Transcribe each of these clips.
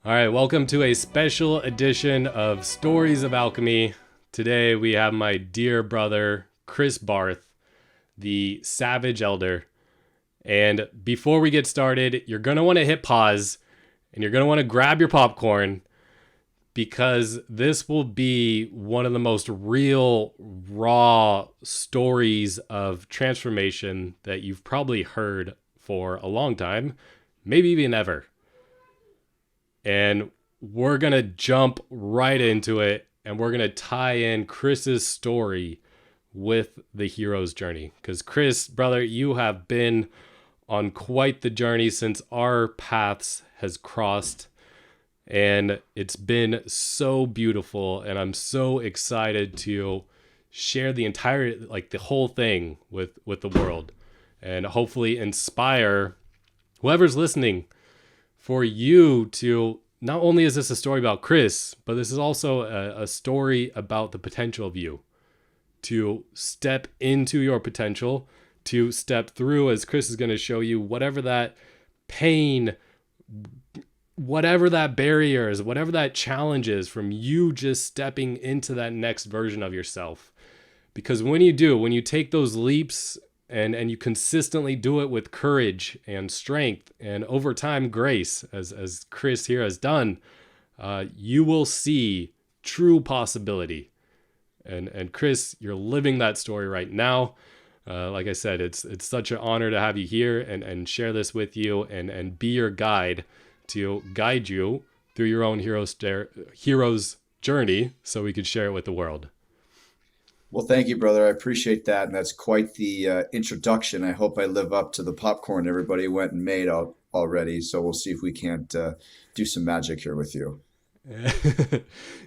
All right, welcome to a special edition of Stories of Alchemy. Today we have my dear brother, Chris Barth, the Savage Elder. And before we get started, you're going to want to hit pause and you're going to want to grab your popcorn because this will be one of the most real, raw stories of transformation that you've probably heard for a long time, maybe even ever. And we're going to jump right into it, and we're going to tie in Chris's story with the hero's journey. Because Chris, brother, you have been on quite the journey since our paths has crossed. And it's been so beautiful, and I'm so excited to share the entire, the whole thing with the world. And hopefully inspire whoever's listening for you to, not only is this a story about Chris, but this is also a story about the potential of you to step into your potential, to step through, as Chris is going to show you, whatever that pain, whatever that barrier is, whatever that challenge is, from you just stepping into that next version of yourself. Because when you do, when you take those leaps and you consistently do it with courage and strength and over time grace, as Chris here has done, you will see true possibility. And Chris, you're living that story right now. Like I said, it's such an honor to have you here and share this with you and be your guide to guide you through your own hero's journey so we could share it with the world. Well, thank you, brother. I appreciate that. And that's quite the introduction. I hope I live up to the popcorn everybody went and made already. So we'll see if we can't do some magic here with you.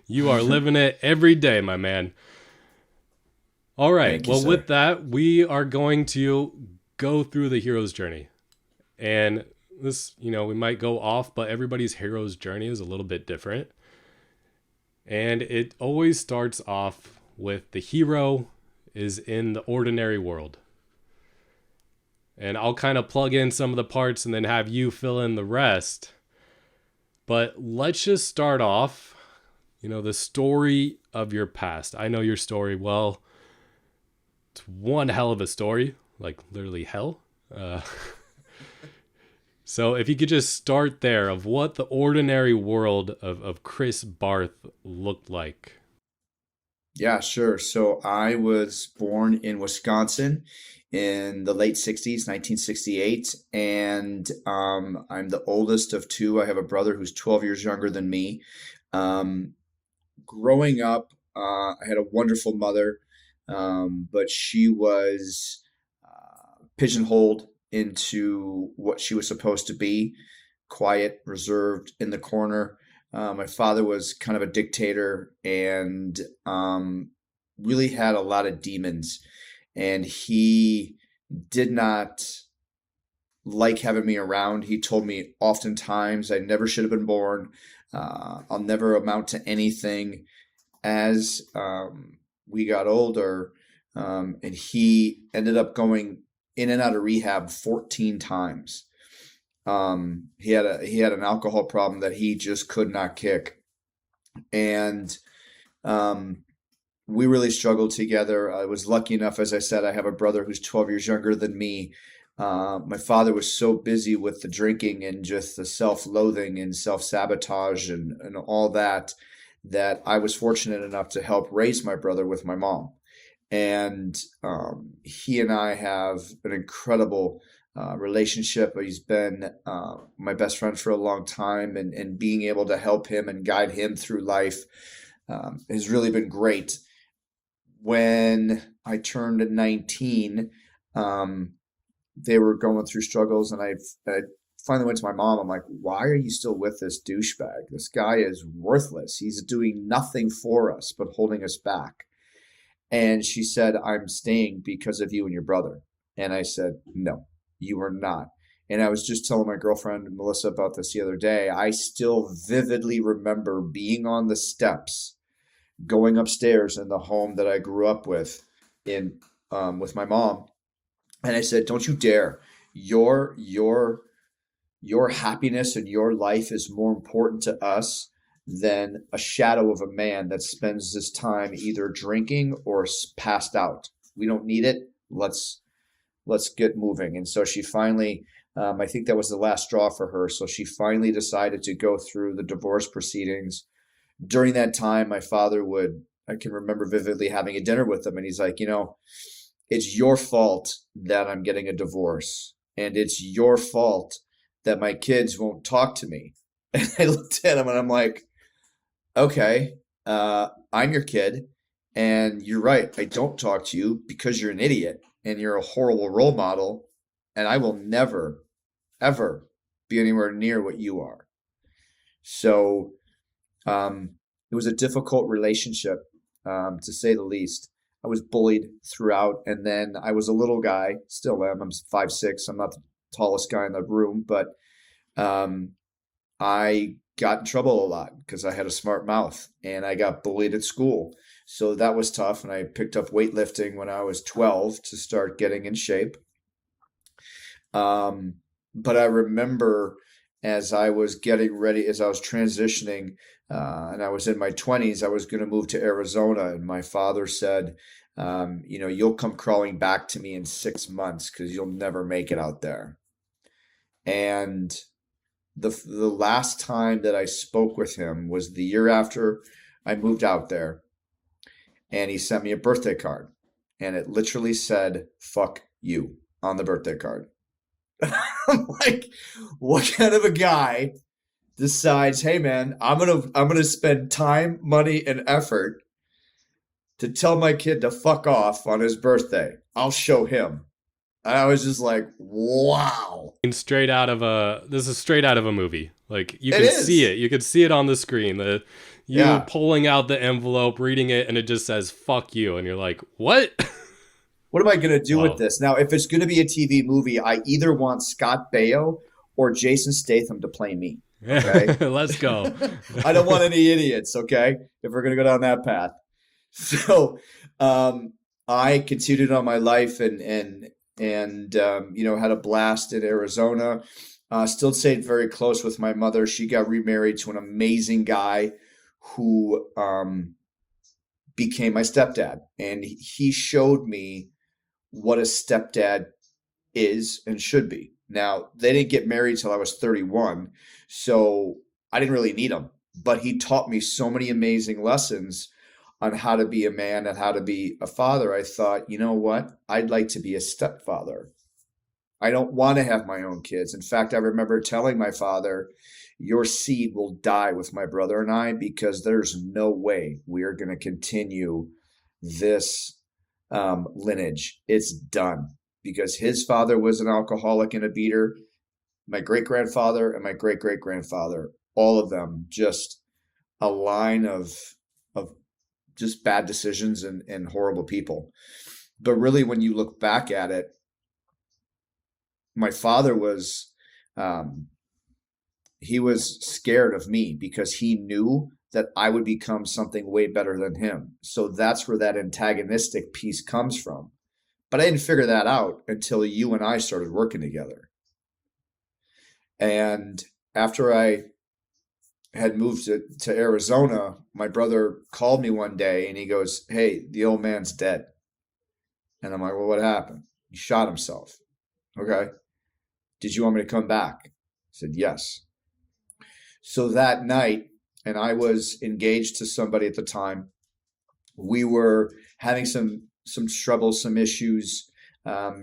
You are living it every day, my man. All right. Well, with that, we are going to go through the hero's journey. And this, we might go off, but everybody's hero's journey is a little bit different. And it always starts off with the hero is in the ordinary world. And I'll kind of plug in some of the parts and then have you fill in the rest. But let's just start off, the story of your past. I know your story well. It's one hell of a story, like literally hell. So if you could just start there of what the ordinary world of Chris Barth looked like. Yeah, sure. So I was born in Wisconsin in the late 60s, 1968, and I'm the oldest of two. I have a brother who's 12 years younger than me. Growing up, I had a wonderful mother, but she was pigeonholed into what she was supposed to be, quiet, reserved, in the corner. My father was kind of a dictator and really had a lot of demons. And he did not like having me around. He told me oftentimes I never should have been born. I'll never amount to anything. As we got older, and he ended up going in and out of rehab 14 times. He had an alcohol problem that he just could not kick. And we really struggled together. I was lucky enough, as I said, I have a brother who's 12 years younger than me. My father was so busy with the drinking and just the self-loathing and self-sabotage and all that I was fortunate enough to help raise my brother with my mom. And he and I have an incredible relationship. He's been my best friend for a long time, and being able to help him and guide him through life has really been great. When I turned 19, they were going through struggles, and I finally went to my mom. I'm like, why are you still with this douchebag? This guy is worthless. He's doing nothing for us but holding us back. And she said, I'm staying because of you and your brother. And I said, no, you are not. And I was just telling my girlfriend, Melissa, about this the other day. I still vividly remember being on the steps, going upstairs in the home that I grew up with with my mom. And I said, don't you dare. Your your happiness and your life is more important to us than a shadow of a man that spends his time either drinking or passed out. We don't need it. Let's get moving. And so she finally, I think that was the last straw for her. So she finally decided to go through the divorce proceedings. During that time, my father I can remember vividly having a dinner with him, and he's like, it's your fault that I'm getting a divorce, and it's your fault that my kids won't talk to me. And I looked at him and I'm like, okay, I'm your kid, and you're right. I don't talk to you because you're an idiot and you're a horrible role model, and I will never, ever be anywhere near what you are. So it was a difficult relationship, to say the least. I was bullied throughout, and then I was a little guy, still am. I'm 5'6". I'm not the tallest guy in the room, but I got in trouble a lot because I had a smart mouth, and I got bullied at school. So that was tough, and I picked up weightlifting when I was 12 to start getting in shape. But I remember as I was getting ready, as I was transitioning, and I was in my 20s, I was going to move to Arizona. And my father said, you'll come crawling back to me in 6 months because you'll never make it out there. And the last time that I spoke with him was the year after I moved out there. And he sent me a birthday card. And it literally said, "Fuck you," on the birthday card. I'm like, what kind of a guy decides, hey man, I'm gonna spend time, money, and effort to tell my kid to fuck off on his birthday? I'll show him. And I was just like, wow. This is straight out of a movie. Like you can see it. You can see it on the screen. Pulling out the envelope, reading it, and it just says "fuck you," and you're like, what? What am I going to do with this? Now, if it's going to be a TV movie, I either want Scott Baio or Jason Statham to play me. Okay? Let's go. I don't want any idiots, okay, if we're going to go down that path. So I continued on my life and had a blast in Arizona. Still stayed very close with my mother. She got remarried to an amazing guy who became my stepdad. And he showed me what a stepdad is and should be. Now, they didn't get married till I was 31, so I didn't really need him. But he taught me so many amazing lessons on how to be a man and how to be a father. I thought, you know what? I'd like to be a stepfather. I don't want to have my own kids. In fact, I remember telling my father, your seed will die with my brother and I, because there's no way we are going to continue this lineage. It's done, because his father was an alcoholic and a beater. My great-grandfather and my great-great-grandfather, all of them, just a line of just bad decisions and horrible people. But really, when you look back at it, my father was, he was scared of me because he knew that I would become something way better than him. So that's where that antagonistic piece comes from. But I didn't figure that out until you and I started working together. And after I had moved to Arizona, my brother called me one day and he goes, "Hey, the old man's dead." And I'm like, "Well, what happened?" "He shot himself." "Okay. Did you want me to come back?" I said, "Yes." So that night, and I was engaged to somebody at the time, we were having some troubles, some issues.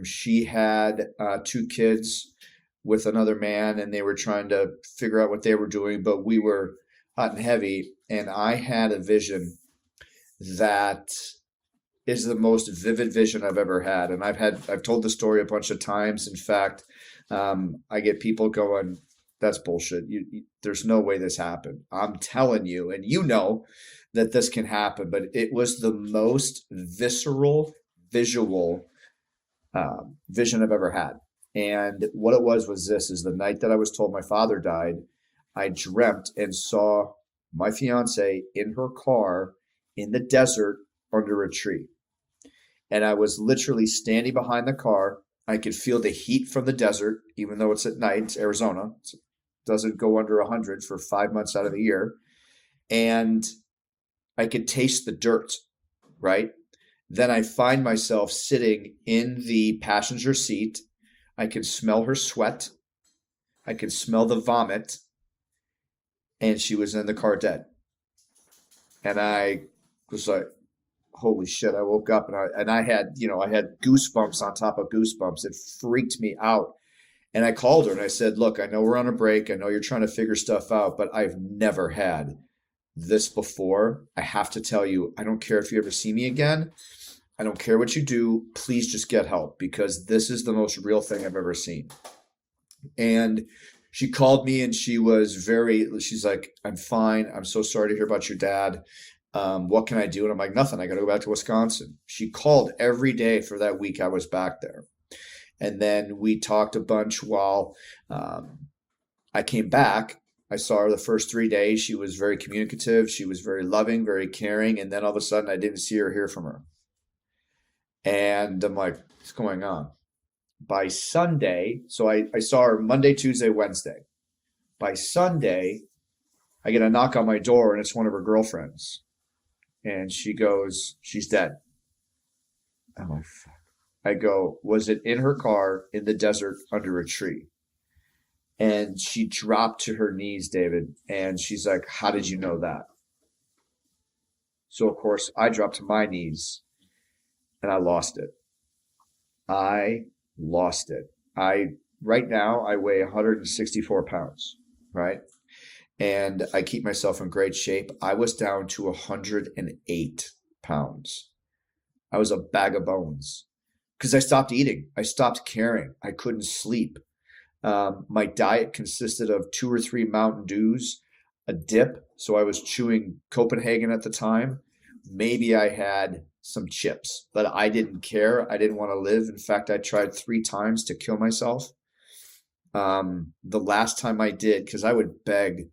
She had 2 kids with another man, and they were trying to figure out what they were doing, but we were hot and heavy. And I had a vision that is the most vivid vision I've ever had. And I've told the story a bunch of times. In fact, I get people going, "That's bullshit. There's no way this happened." I'm telling you, and you know that this can happen, but it was the most visceral, visual vision I've ever had. And what it was this, is the night that I was told my father died, I dreamt and saw my fiance in her car in the desert under a tree. And I was literally standing behind the car. I could feel the heat from the desert, even though it's at night. It's Arizona. It doesn't go under 100 for 5 months out of the year. And I could taste the dirt, right? Then I find myself sitting in the passenger seat. I can smell her sweat. I can smell the vomit. And she was in the car dead. And I was like, holy shit. I woke up and I had, I had goosebumps on top of goosebumps. It freaked me out. And I called her and I said, look, I know we're on a break. I know you're trying to figure stuff out, but I've never had this before. I have to tell you, I don't care if you ever see me again. I don't care what you do. Please just get help, because this is the most real thing I've ever seen. And she called me and she's like, I'm fine. I'm so sorry to hear about your dad. What can I do? And I'm like, nothing. I got to go back to Wisconsin. She called every day for that week I was back there. And then we talked a bunch while I came back. I saw her the first 3 days. She was very communicative. She was very loving, very caring. And then all of a sudden I didn't see or hear from her. And I'm like, what's going on? By Sunday, so I saw her Monday, Tuesday, Wednesday. By Sunday, I get a knock on my door and it's one of her girlfriends. And she goes, she's dead. I'm like, fuck. I go, was it in her car in the desert under a tree? And she dropped to her knees, David. And she's like, how did you know that? So, of course, I dropped to my knees and I lost it. I lost it. Right now, I weigh 164 pounds, right? And I keep myself in great shape. I was down to 108 pounds. I was a bag of bones because I stopped eating. I stopped caring. I couldn't sleep. My diet consisted of 2 or 3 Mountain Dews, a dip. So I was chewing Copenhagen at the time. Maybe I had some chips, but I didn't care. I didn't want to live. In fact, I tried 3 times to kill myself. The last time I did, because I would beg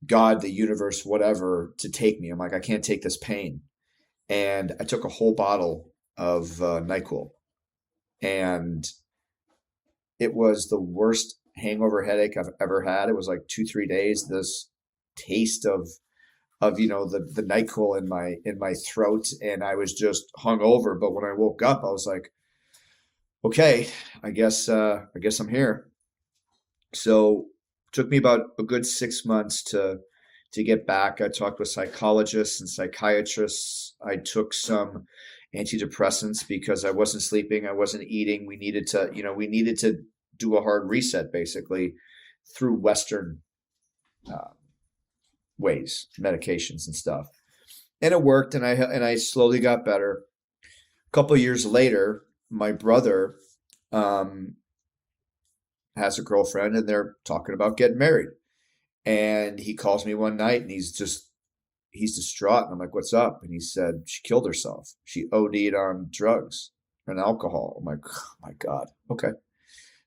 God, the universe, whatever, to take me. I'm like, I can't take this pain. And I took a whole bottle of NyQuil. And it was the worst hangover headache I've ever had. It was like 2-3 days. This taste of the NyQuil in my throat, and I was just hungover. But when I woke up, I was like, okay, I guess I'm here. So it took me about a good 6 months to get back. I talked with psychologists and psychiatrists. I took some antidepressants because I wasn't sleeping, I wasn't eating. We needed to do a hard reset, basically, through Western ways, medications and stuff. And it worked, and I slowly got better. A couple of years later, my brother has a girlfriend, and they're talking about getting married. And he calls me one night, and he's distraught. And I'm like, what's up? And he said, she killed herself. She OD'd on drugs and alcohol. I'm like, oh my God. Okay.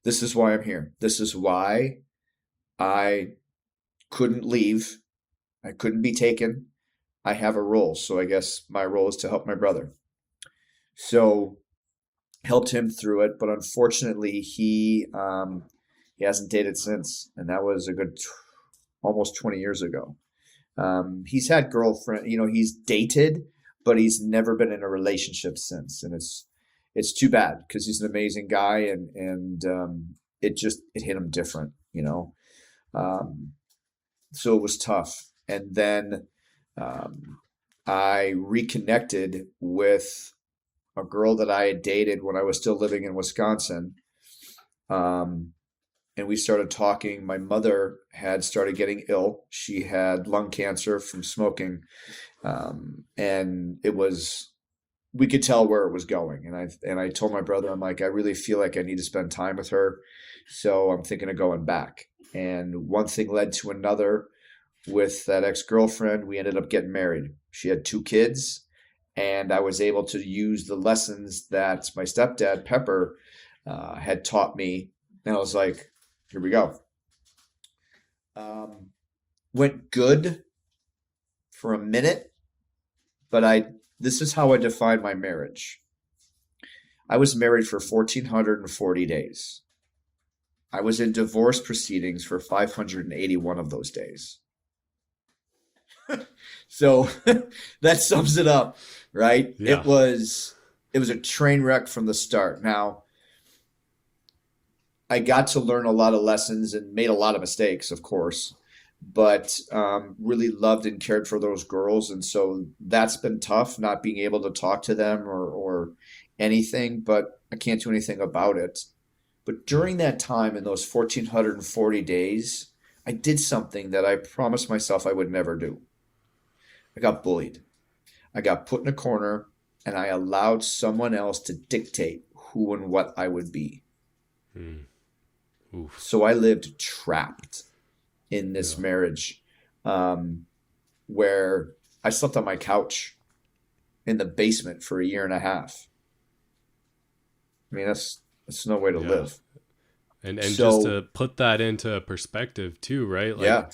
This is why I'm here. This is why I couldn't leave. I couldn't be taken. I have a role. So I guess my role is to help my brother. So helped him through it. But unfortunately, he hasn't dated since. And that was a good almost 20 years ago. He's had girlfriend, he's dated, but he's never been in a relationship since. And it's too bad because he's an amazing guy, and it hit him different, so it was tough. And then I reconnected with a girl that I had dated when I was still living in Wisconsin. And we started talking. My mother had started getting ill. She had lung cancer from smoking. And we could tell where it was going. And I told my brother, I'm like, I really feel like I need to spend time with her. So I'm thinking of going back. And one thing led to another. With that ex-girlfriend, we ended up getting married. She had 2 kids, and I was able to use the lessons that my stepdad, Pepper, had taught me. And I was like, here we go. Went good for a minute, but this is how I define my marriage. I was married for 1,440 days. I was in divorce proceedings for 581 of those days. So that sums it up, right? Yeah. It was a train wreck from the start. Now, I got to learn a lot of lessons and made a lot of mistakes, of course, but really loved and cared for those girls. And so that's been tough, not being able to talk to them or anything, but I can't do anything about it. But Mm. during that time, in those 1,440 days, I did something that I promised myself I would never do. I got bullied. I got put in a corner, and I allowed someone else to dictate who and what I would be. Mm. Oof. So I lived trapped in this Yeah. marriage, where I slept on my couch in the basement for a year and a half. I mean, that's no way to Yeah. live. And just So to put that into perspective too, right? Like yeah,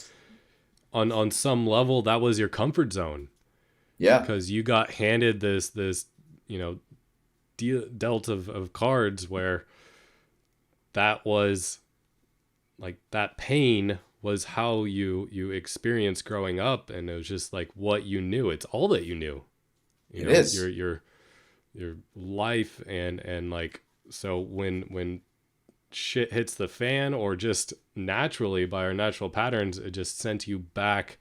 on some level that was your comfort zone yeah, because you got handed this you know dealt of cards where that was like that pain was how you experienced growing up, and it was just like what you knew. It's all that you knew, it is. your life. And like, so when shit hits the fan, or just naturally by our natural patterns, it just sent you back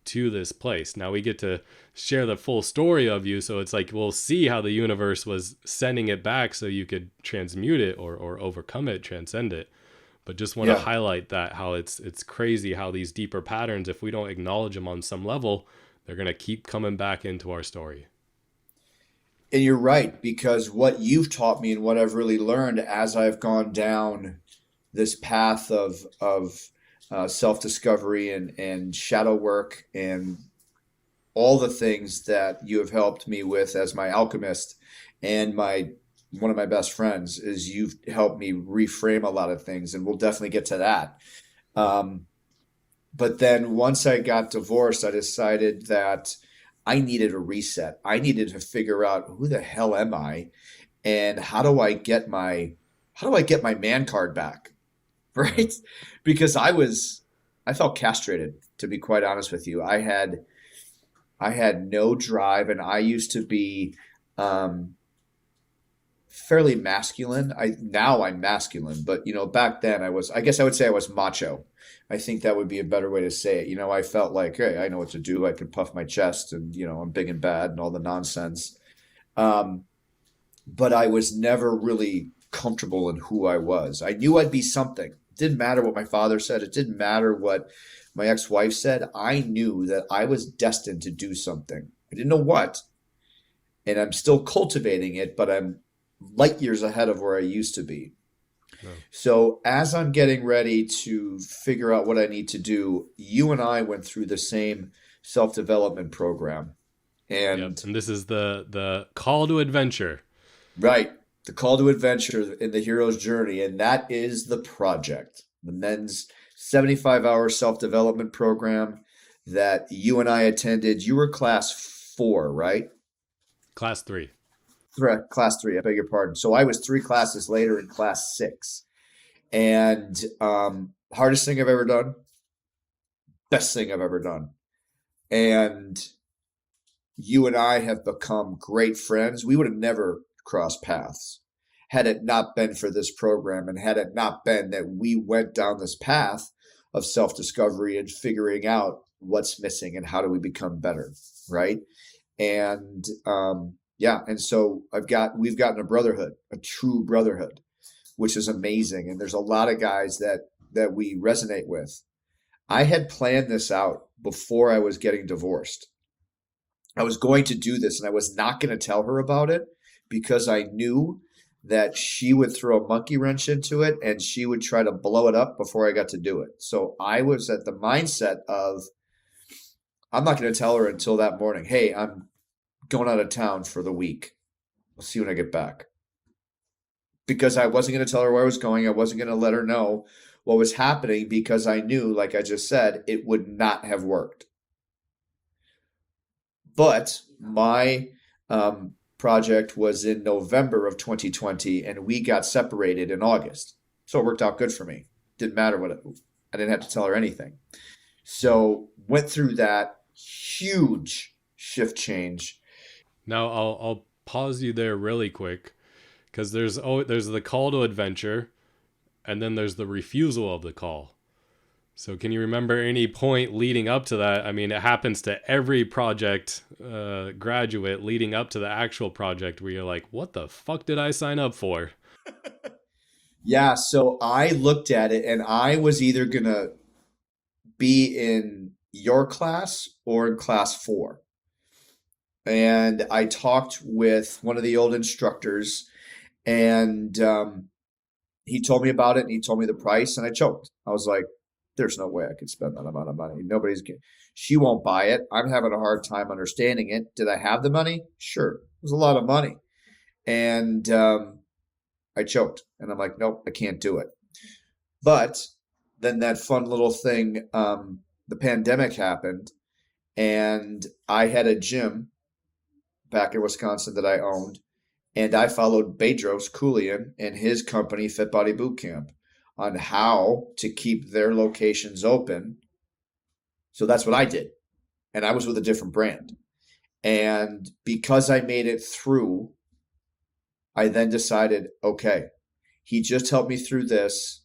to this place. Now we get to share the full story of you, so it's like we'll see how the universe was sending it back so you could transmute it or overcome it, transcend it. But just want to Yeah. highlight that how it's crazy how these deeper patterns, if we don't acknowledge them on some level, they're going to keep coming back into our story. And you're right, because what you've taught me and what I've really learned as I've gone down this path of self discovery and shadow work and all the things that you have helped me with as my alchemist and my one of my best friends is you've helped me reframe a lot of things, and we'll definitely get to that. Um, but then once I got divorced, I decided that I needed a reset. I needed to figure out who the hell am I and how do I get my man card back? Yeah. Right? Because I felt castrated, to be quite honest with you. I had no drive, and I used to be um fairly masculine. Now I'm masculine, but back then I guess I would say I was macho. I think that would be a better way to say it. I felt like, hey, I know what to do. I can puff my chest and I'm big and bad and all the nonsense. Um, but I was never really comfortable in who I was. I knew I'd be something. It didn't matter what my father said. It didn't matter what my ex-wife said. I knew that I was destined to do something. I didn't know what, and I'm still cultivating it, but I'm light years ahead of where I used to be. No. So as I'm getting ready to figure out what I need to do, you and I went through the same self-development program. Yep. And And this is the call to adventure. right, the call to adventure in the hero's journey, and that is the project, the men's 75-hour self-development program that you and I attended. You were class 4, right? Class 3. Class 3, I beg your pardon. So I was 3 classes later in class 6. And hardest thing I've ever done, best thing I've ever done. And you and I have become great friends. We would have never crossed paths had it not been for this program, and had it not been that we went down this path of self discovery and figuring out what's missing and how do we become better, right? And yeah, and so we've gotten a brotherhood, a true brotherhood, which is amazing. And there's a lot of guys that we resonate with. I had planned this out before I was getting divorced. I was going to do this, and I was not going to tell her about it because I knew that she would throw a monkey wrench into it and she would try to blow it up before I got to do it. So I was at the mindset of, I'm not going to tell her until that morning. Hey, I'm going out of town for the week. I'll see you when I get back. Because I wasn't going to tell her where I was going. I wasn't going to let her know what was happening because I knew, like I just said, it would not have worked. But my project was in November of 2020, and we got separated in August. So it worked out good for me. Didn't matter I didn't have to tell her anything. So went through that huge shift change. Now I'll pause you there really quick, because there's the call to adventure, and then there's the refusal of the call. So can you remember any point leading up to that? I mean, it happens to every project graduate leading up to the actual project where you're like, what the fuck did I sign up for? Yeah, so I looked at it and I was either going to be in your class or in class 4. And I talked with one of the old instructors, and he told me about it and he told me the price, and I choked. I was like, there's no way I could spend that amount of money. She won't buy it. I'm having a hard time understanding it. Did I have the money? Sure. It was a lot of money. And I choked, and I'm like, nope, I can't do it. But then that fun little thing, the pandemic happened, and I had a gym back in Wisconsin that I owned, and I followed Bedros Koulian and his company, Fit Body Bootcamp, on how to keep their locations open. So that's what I did. And I was with a different brand. And because I made it through, I then decided, okay, he just helped me through this.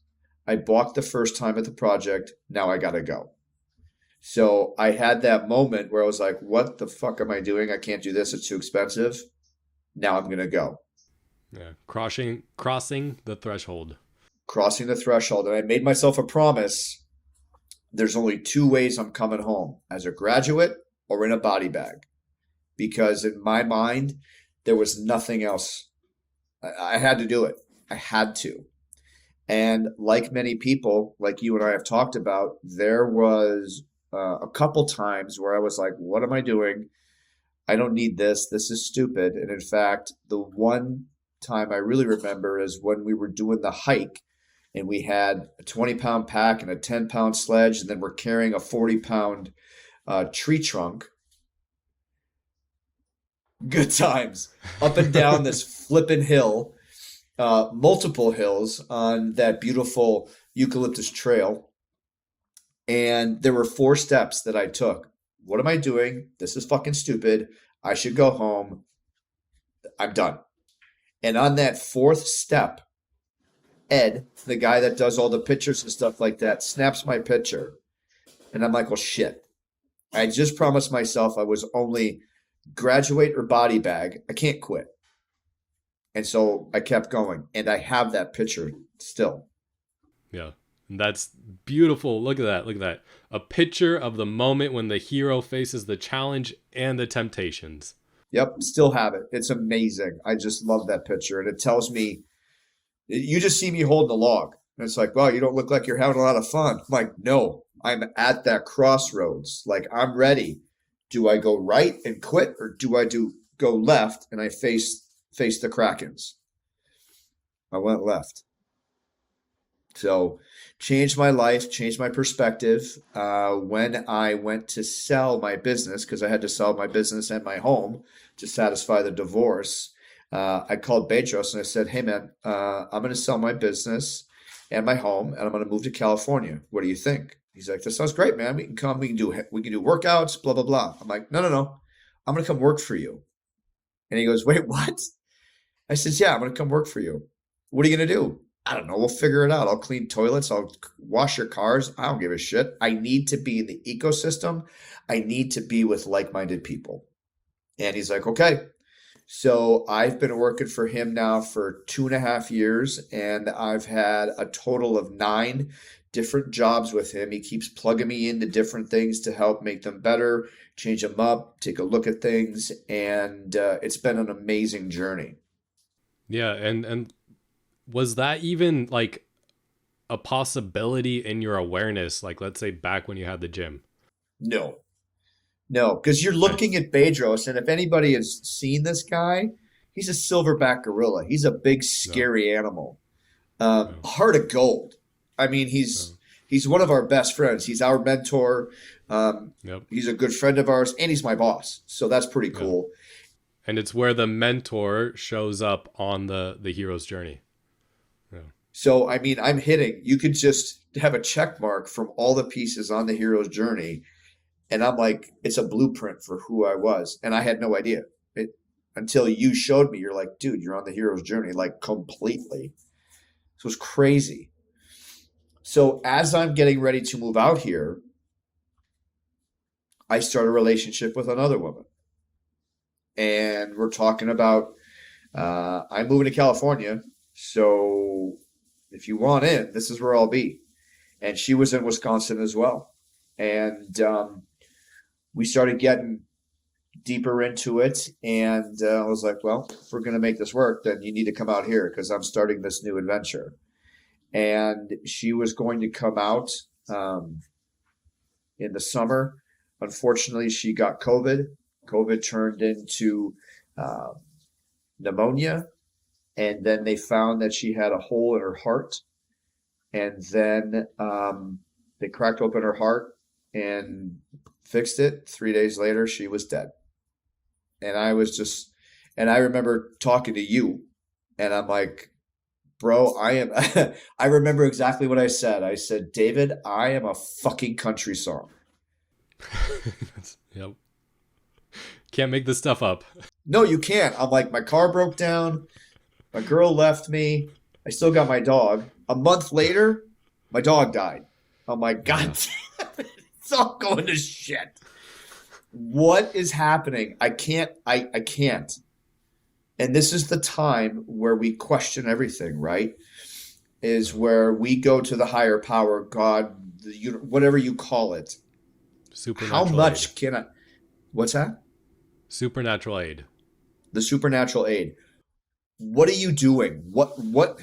I balked the first time at the project. Now I got to go. So I had that moment where I was like, what the fuck am I doing? I can't do this. It's too expensive. Now I'm going to go. Yeah. Crossing the threshold. Crossing the threshold. And I made myself a promise. There's only 2 ways I'm coming home: as a graduate or in a body bag. Because in my mind, there was nothing else. I had to do it. I had to. And like many people, like you and I have talked about, there was a couple times where I was like, what am I doing? I don't need this. This is stupid. And in fact, the one time I really remember is when we were doing the hike, and we had a 20-pound pack and a 10-pound sledge, and then we're carrying a 40-pound tree trunk. Good times. Up and down this flippin' hill, multiple hills on that beautiful eucalyptus trail. And there were 4 steps that I took. What am I doing? This is fucking stupid. I should go home. I'm done. And on that 4th step, Ed, the guy that does all the pictures and stuff like that, snaps my picture. And I'm like, well, shit. I just promised myself I was only graduate or body bag. I can't quit. And so I kept going. And I have that picture still. Yeah. And that's beautiful. Look at that. Look at that. A picture of the moment when the hero faces the challenge and the temptations. Yep. Still have it. It's amazing. I just love that picture. And it tells me, you just see me holding a log. And it's like, well, you don't look like you're having a lot of fun. I'm like, no, I'm at that crossroads. Like, I'm ready. Do I go right and quit, or do I go left and I face the Krakens? I went left. So changed my life, changed my perspective. When I went to sell my business, because I had to sell my business and my home to satisfy the divorce, I called Bedros and I said, hey, man, I'm going to sell my business and my home, and I'm going to move to California. What do you think? He's like, that sounds great, man. We can come, we can do workouts, blah, blah, blah. I'm like, no. I'm going to come work for you. And he goes, wait, what? I said, yeah, I'm going to come work for you. What are you going to do? I don't know. We'll figure it out. I'll clean toilets. I'll wash your cars. I don't give a shit. I need to be in the ecosystem. I need to be with like-minded people. And he's like, okay. So I've been working for him now for 2.5 years, and I've had a total of 9 different jobs with him. He keeps plugging me into different things to help make them better, change them up, take a look at things. And it's been an amazing journey. Yeah. And was that even like a possibility in your awareness? Like, let's say back when you had the gym? No, because you're looking at Bedros, and if anybody has seen this guy, he's a silverback gorilla. He's a big, scary animal. Heart of gold. I mean, he's one of our best friends. He's our mentor. He's a good friend of ours, and he's my boss. So that's pretty cool. And it's where the mentor shows up on the hero's journey. Yeah. So, I mean, I'm hitting, you could just have a check mark from all the pieces on the hero's journey. And I'm like, it's a blueprint for who I was. And I had no idea it, until you showed me. You're like, dude, you're on the hero's journey, like completely. So it's crazy. So as I'm getting ready to move out here, I start a relationship with another woman. And we're talking about, I'm moving to California. So if you want in, this is where I'll be. And she was in Wisconsin as well. And we started getting deeper into it. And I was like, well, if we're going to make this work, then you need to come out here because I'm starting this new adventure. And she was going to come out in the summer. Unfortunately, she got COVID. COVID turned into pneumonia. And then they found that she had a hole in her heart. And then they cracked open her heart and fixed it. 3 days later, she was dead. And I remember talking to you, and I'm like, bro, I remember exactly what I said. I said, David, I am a fucking country song. Yep. Can't make this stuff up. No, you can't. I'm like, my car broke down. My girl left me. I still got my dog. A month later, my dog died. I'm like, God damn it. It's all going to shit. What is happening? I can't. And this is the time where we question everything, right? Is where we go to the higher power, God, whatever you call it. Supernatural How much aid. can I? What's that? Supernatural aid. The supernatural aid. What are you doing? What?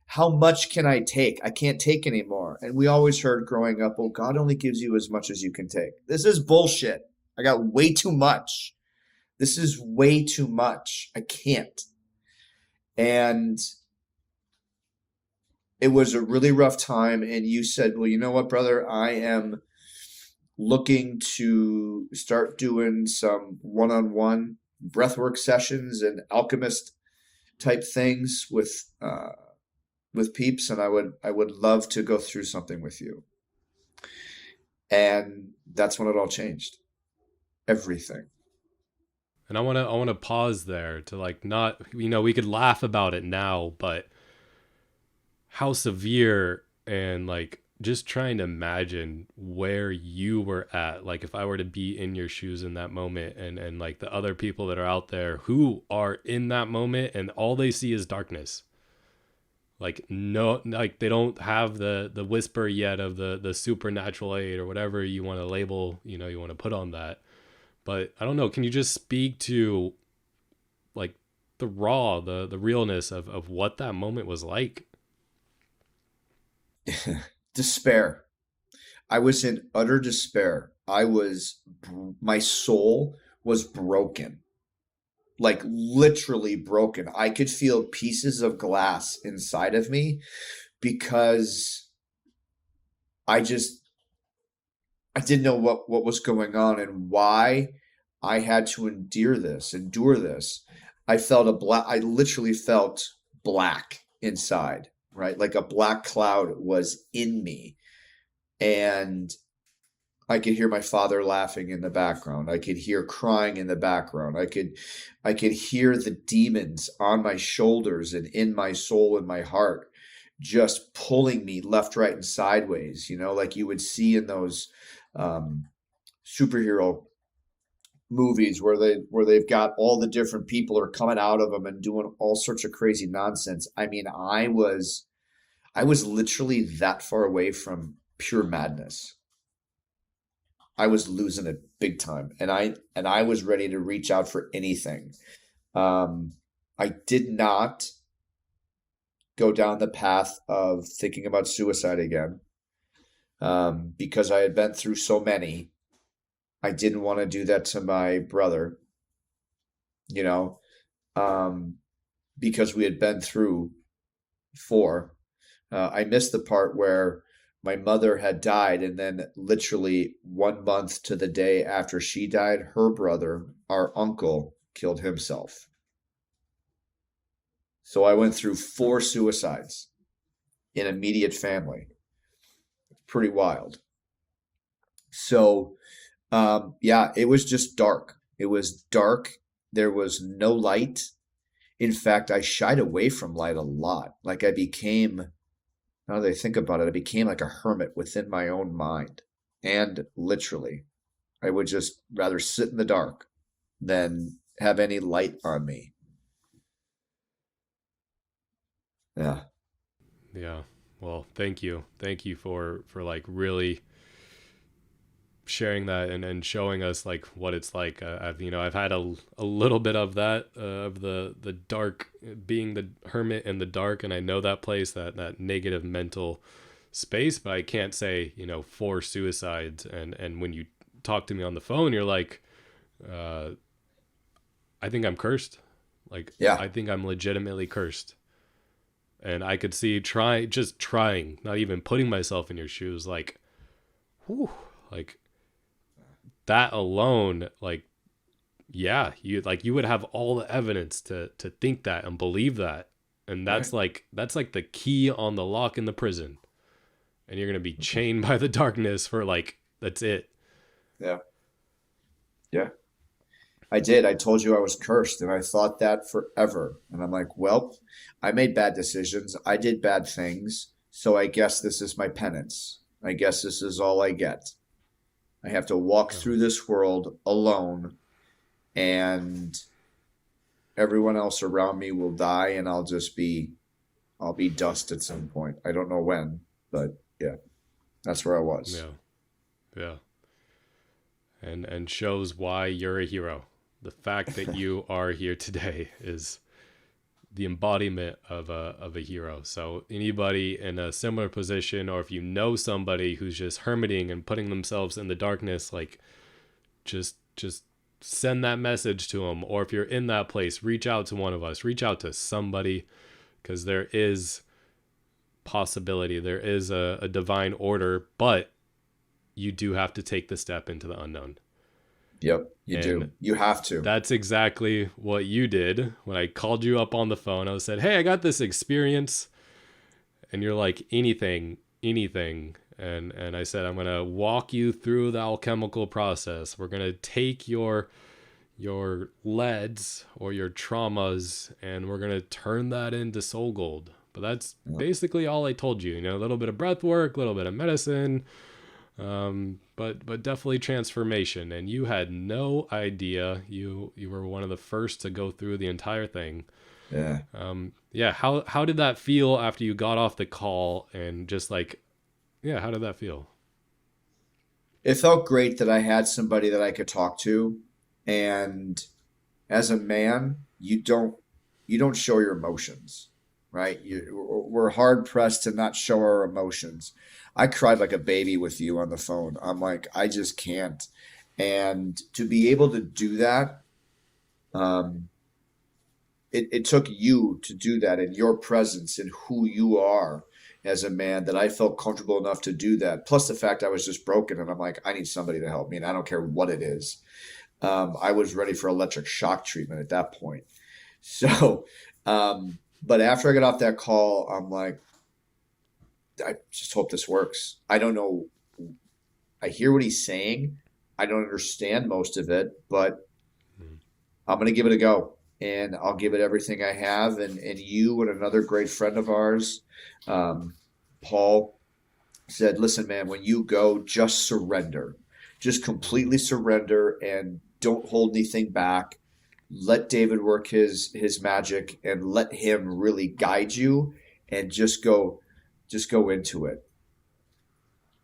How much can I take? I can't take anymore. And we always heard growing up, well, God only gives you as much as you can take. This is bullshit. I got way too much. This is way too much. I can't. And it was a really rough time. And you said, well, you know what, brother? I am looking to start doing some one-on-one breathwork sessions and alchemist type things with peeps, and I would love to go through something with you. And that's when it all changed. Everything. And I want to pause there to like not, we could laugh about it now, but how severe, and like just trying to imagine where you were at, like if I were to be in your shoes in that moment, and like the other people that are out there who are in that moment and all they see is darkness. Like no, like they don't have the whisper yet of the supernatural aid or whatever you want to label, you want to put on that. But I don't know, can you just speak to like the raw, the realness of what that moment was like? Despair. I was in utter despair. My soul was broken. Like literally broken. I could feel pieces of glass inside of me because I didn't know what was going on and why I had to endure this. I literally felt black inside, right? Like a black cloud was in me. And I could hear my father laughing in the background. I could hear crying in the background. I could hear the demons on my shoulders and in my soul and my heart just pulling me left, right, and sideways, like you would see in those superhero movies where they've got all the different people are coming out of them and doing all sorts of crazy nonsense. I mean, I was literally that far away from pure madness. I was losing it big time, and I was ready to reach out for anything. I did not go down the path of thinking about suicide again, because I had been through so many. I didn't want to do that to my brother, because we had been through 4. I missed the part where my mother had died, and then literally 1 month to the day after she died, her brother, our uncle, killed himself. So I went through 4 suicides in immediate family. Pretty wild. So, yeah, it was just dark. It was dark. There was no light. In fact, I shied away from light a lot. Like I became, now that I think about it, I became like a hermit within my own mind. And literally, I would just rather sit in the dark than have any light on me. Yeah. Yeah. Well, thank you. Thank you for like really sharing that and showing us like what it's like. I've had a little bit of that, of the dark, being the hermit in the dark. And I know that place, that negative mental space, but I can't say, 4 suicides. And when you talk to me on the phone, you're like, I think I'm cursed. Like, Yeah. I think I'm legitimately cursed. And I could see trying, not even putting myself in your shoes, like, whew, like that alone, like, yeah, you would have all the evidence to think that and believe that. And that's Right. like the key on the lock in the prison. And you're going to be chained by the darkness for like, that's it. Yeah. Yeah. I did. I told you I was cursed, and I thought that forever. And I'm like, well, I made bad decisions. I did bad things. So I guess this is my penance. I guess this is all I get. I have to walk Yeah. through this world alone, and everyone else around me will die, and I'll be dust at some point. I don't know when, but yeah, that's where I was. Yeah. Yeah. And shows why you're a hero. The fact that you are here today is the embodiment of a hero. So anybody in a similar position, or if you know somebody who's just hermiting and putting themselves in the darkness, like just send that message to them. Or if you're in that place, reach out to one of us, reach out to somebody, because there is possibility, there is a divine order, but you do have to take the step into the unknown. Yep, you And do. You have to. that's exactly what you did when I called you up on the phone. I said, hey, I got this experience. And you're like, anything. And I said, I'm going to walk you through the alchemical process. We're going to take your leads or your traumas, and we're going to turn that into soul gold. But that's Yep. basically all I told you. A little bit of breath work, a little bit of medicine, but definitely transformation. And you had no idea. You were one of the first to go through the entire thing. Yeah. Yeah. How did that feel after you got off the call, and just like, yeah, how did that feel? It felt great that I had somebody that I could talk to. And as a man, you don't show your emotions, right? We're hard pressed to not show our emotions. I cried like a baby with you on the phone. I'm like, I just can't. And to be able to do that, um, it took you to do that in your presence and who you are as a man, that I felt comfortable enough to do that. Plus the fact I was just broken, and I'm like, I need somebody to help me, and I don't care what it is. I was ready for electric shock treatment at that point. So, but after I got off that call, I'm like, I just hope this works. I don't know. I hear what he's saying. I don't understand most of it, but Mm. I'm going to give it a go, and I'll give it everything I have. And you and another great friend of ours, Paul, said, listen, man, when you go, just surrender. Just Mm. completely surrender and don't hold anything back. Let David work his magic, and let him really guide you, and just go into it.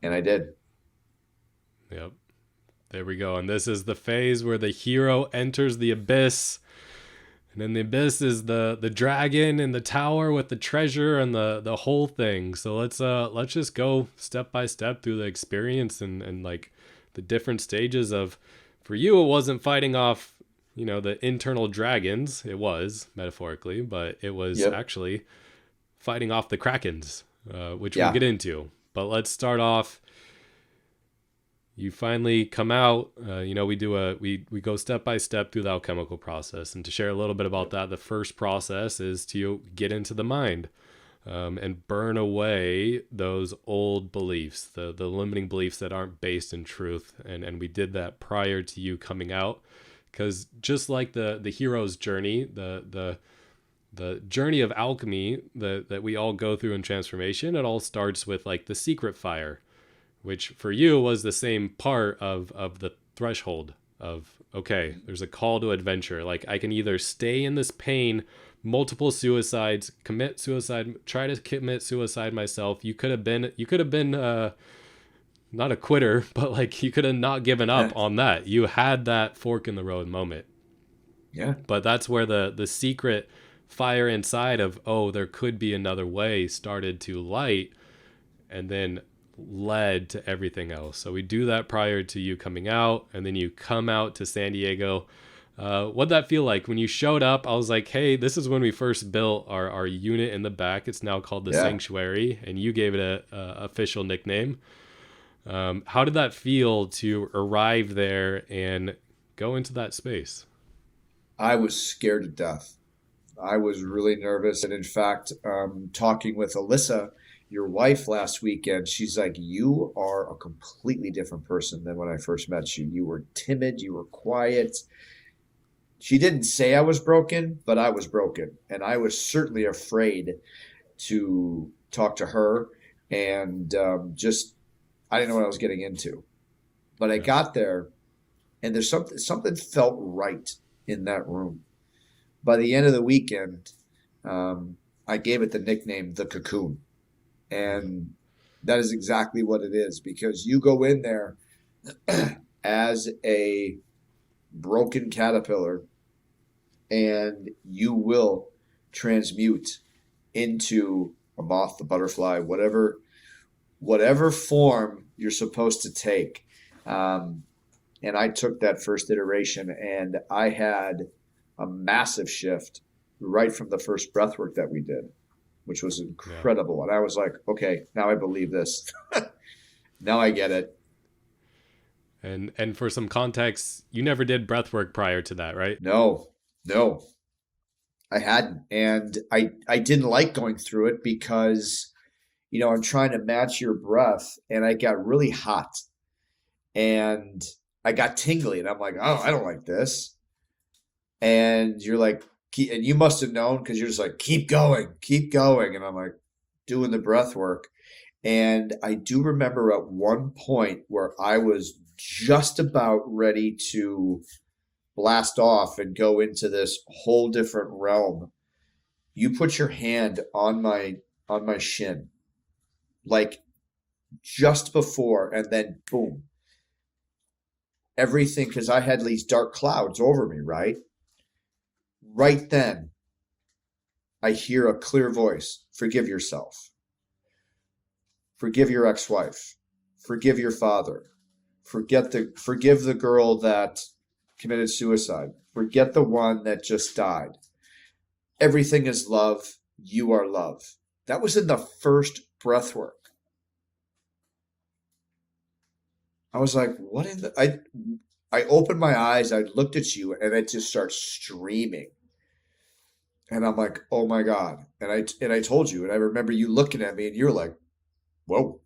And I did. Yep. There we go. And this is the phase where the hero enters the abyss. And then the abyss is the dragon in the tower with the treasure and the whole thing. So let's just go step by step through the experience, and like the different stages of, for you it wasn't fighting off, the internal dragons. It was metaphorically, but it was Yep. actually fighting off the Krakens, which we'll Yeah. get into. But let's start off. you finally come out. We go step by step through the alchemical process, and to share a little bit about that, the first process is to get into the mind, and burn away those old beliefs, the limiting beliefs that aren't based in truth. And we did that prior to you coming out, because just like the hero's journey, the journey of alchemy that we all go through in transformation, it all starts with like the secret fire, which for you was the same part of the threshold of, okay, there's a call to adventure. Like, I can either stay in this pain, multiple suicides, commit suicide, try to commit suicide myself. You could have been not a quitter, but like you could have not given up on that. You had that fork in the road moment. Yeah. But that's where the secret fire inside of, oh, there could be another way, started to light, and then led to everything else. So we do that prior to you coming out, and then you come out to San Diego. What'd that feel like when you showed up? I was like, hey, this is when we first built our unit in the back. It's now called the Sanctuary, and you gave it a official nickname. How did that feel to arrive there and go into that space? I was scared to death. I was really nervous. And in fact, talking with Alyssa, your wife, last weekend, she's like, you are a completely different person than when I first met you. You were timid, you were quiet. She didn't say I was broken, but I was broken. And I was certainly afraid to talk to her. And I didn't know what I was getting into. But I got there, and there's something felt right in that room. By the end of the weekend, I gave it the nickname, the Cocoon. And that is exactly what it is, because you go in there as a broken caterpillar, and you will transmute into a moth, a butterfly, whatever form you're supposed to take. And I took that first iteration, and I had a massive shift right from the first breath work that we did, which was incredible. Yeah. And I was like, okay, now I believe this. Now I get it. And for some context, you never did breath work prior to that, right? No, I hadn't. And I didn't like going through it because, I'm trying to match your breath, and I got really hot and I got tingly, and I'm like, oh, I don't like this. And you're like, and you must have known, because you're just like, keep going. And I'm like doing the breath work. And I do remember at one point where I was just about ready to blast off and go into this whole different realm. You put your hand on my shin, like just before, and then boom. Everything, because I had these dark clouds over me, right? Right then, I hear a clear voice. Forgive yourself. Forgive your ex-wife. Forgive your father. Forgive the girl that committed suicide. Forget the one that just died. Everything is love. You are love. That was in the first breath work. I was like, what in the... I opened my eyes, I looked at you, and it just starts streaming. And I'm like, oh my God. And I told you, and I remember you looking at me, and you're like, whoa,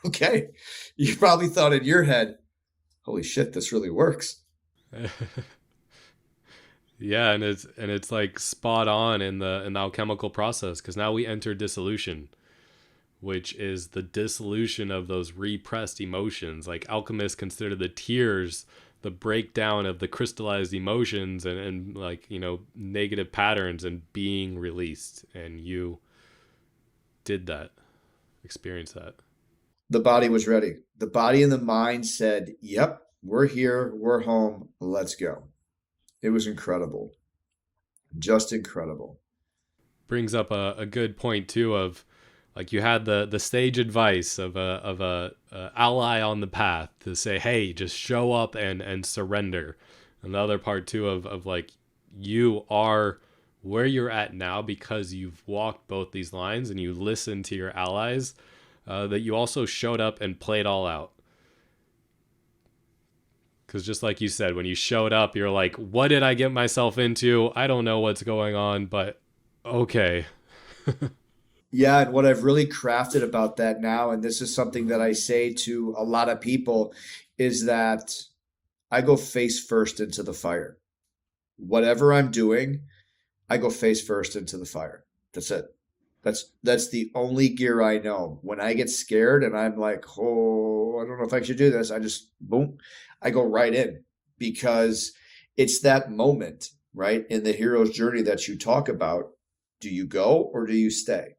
okay. You probably thought in your head, holy shit, this really works. Yeah, and it's like spot on in the alchemical process, because now we enter dissolution, which is the dissolution of those repressed emotions. Like, alchemists consider the tears the breakdown of the crystallized emotions and like, negative patterns and being released. And you did that, experienced that. The body was ready. The body and the mind said, yep, we're here, we're home, let's go. It was incredible. Just incredible. Brings up a good point too, of like, you had the sage advice of a ally on the path to say, hey, just show up and surrender. And the other part too of like, you are where you're at now because you've walked both these lines and you listened to your allies, that you also showed up and played all out. Because just like you said, when you showed up, you're like, what did I get myself into? I don't know what's going on, but okay. Yeah, and what I've really crafted about that now, and this is something that I say to a lot of people, is that I go face first into the fire. Whatever I'm doing, I go face first into the fire. That's it. That's the only gear I know. When I get scared and I'm like, oh, I don't know if I should do this, I just boom, I go right in because it's that moment, right? In the hero's journey that you talk about. Do you go or do you stay?